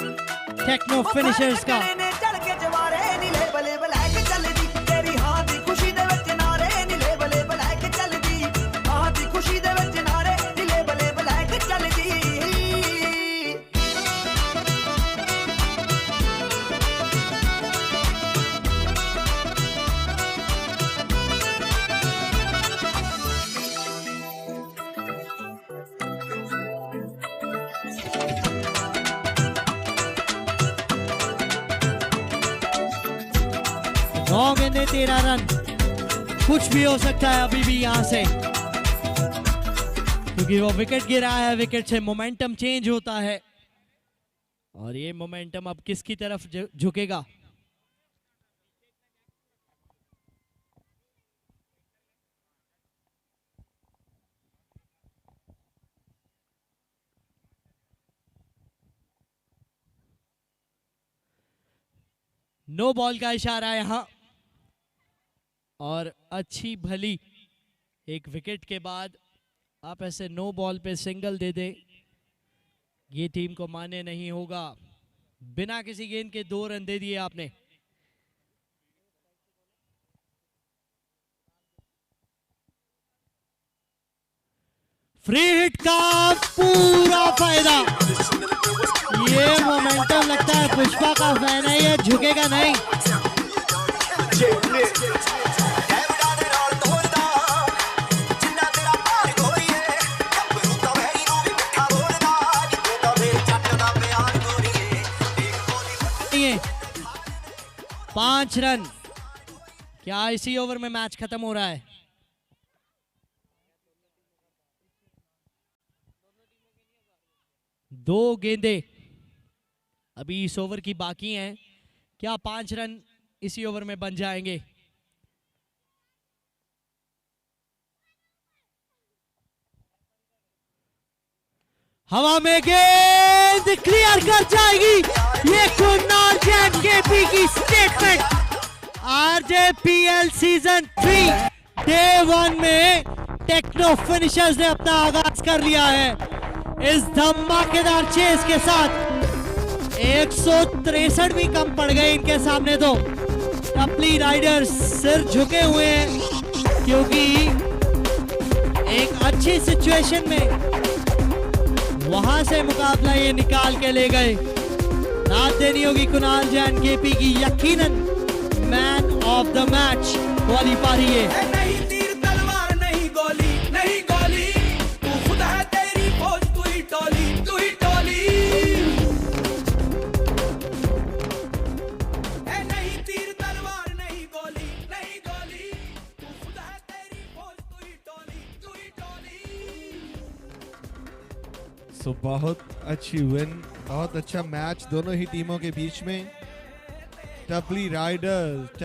टेक्नो फिनिशर्स का। नौ गेंदे 13 रन, कुछ भी हो सकता है अभी भी यहां से, क्योंकि वो विकेट गिरा है। विकेट से मोमेंटम चेंज होता है और ये मोमेंटम अब किसकी तरफ झुकेगा। नो बॉल का इशारा यहां, और अच्छी भली एक विकेट के बाद आप ऐसे नो बॉल पे सिंगल दे दे, ये टीम को मान्य नहीं होगा। बिना किसी गेंद के 2 रन दे दिए आपने। फ्री हिट का पूरा फायदा। ये मोमेंटम लगता है पुष्पा का फैन है, ये झुकेगा नहीं। ये 5 रन, क्या इसी ओवर में मैच खत्म हो रहा है? दो गेंदे अभी इस ओवर की बाकी हैं, क्या 5 रन इसी ओवर में बन जाएंगे? हवा में गेंद क्लियर कर जाएगी। ये कुणाल जैन केपी की स्टेटमेंट। आरजेपीएल सीजन 3 डे 1 में टेक्नो फिनिशर्स ने अपना आगाज कर लिया है। इस धमाकेदार चेस के साथ 163 भी कम पड़ गए इनके सामने। तो टपली राइडर्स सिर झुके हुए हैं, क्योंकि एक अच्छी सिचुएशन में वहां से मुकाबला ये निकाल के ले गए। दाद देनी होगी कुणाल जैन केपी की, यकीनन मैन ऑफ द मैच वाली पारी है। नहीं तीर तलवार नहीं गोली, नहीं गोली, तू खुद है तेरी फौज, तू ही टोली, तू ही टोली। नहीं तीर तलवार नहीं गोली, नहीं गोली, तू खुद है तेरी फौज, तू ही टोली, तू ही टोली। सो बहुत अच्छी विन, बहुत अच्छा मैच दोनों ही टीमों के बीच में। टपली राइडर्स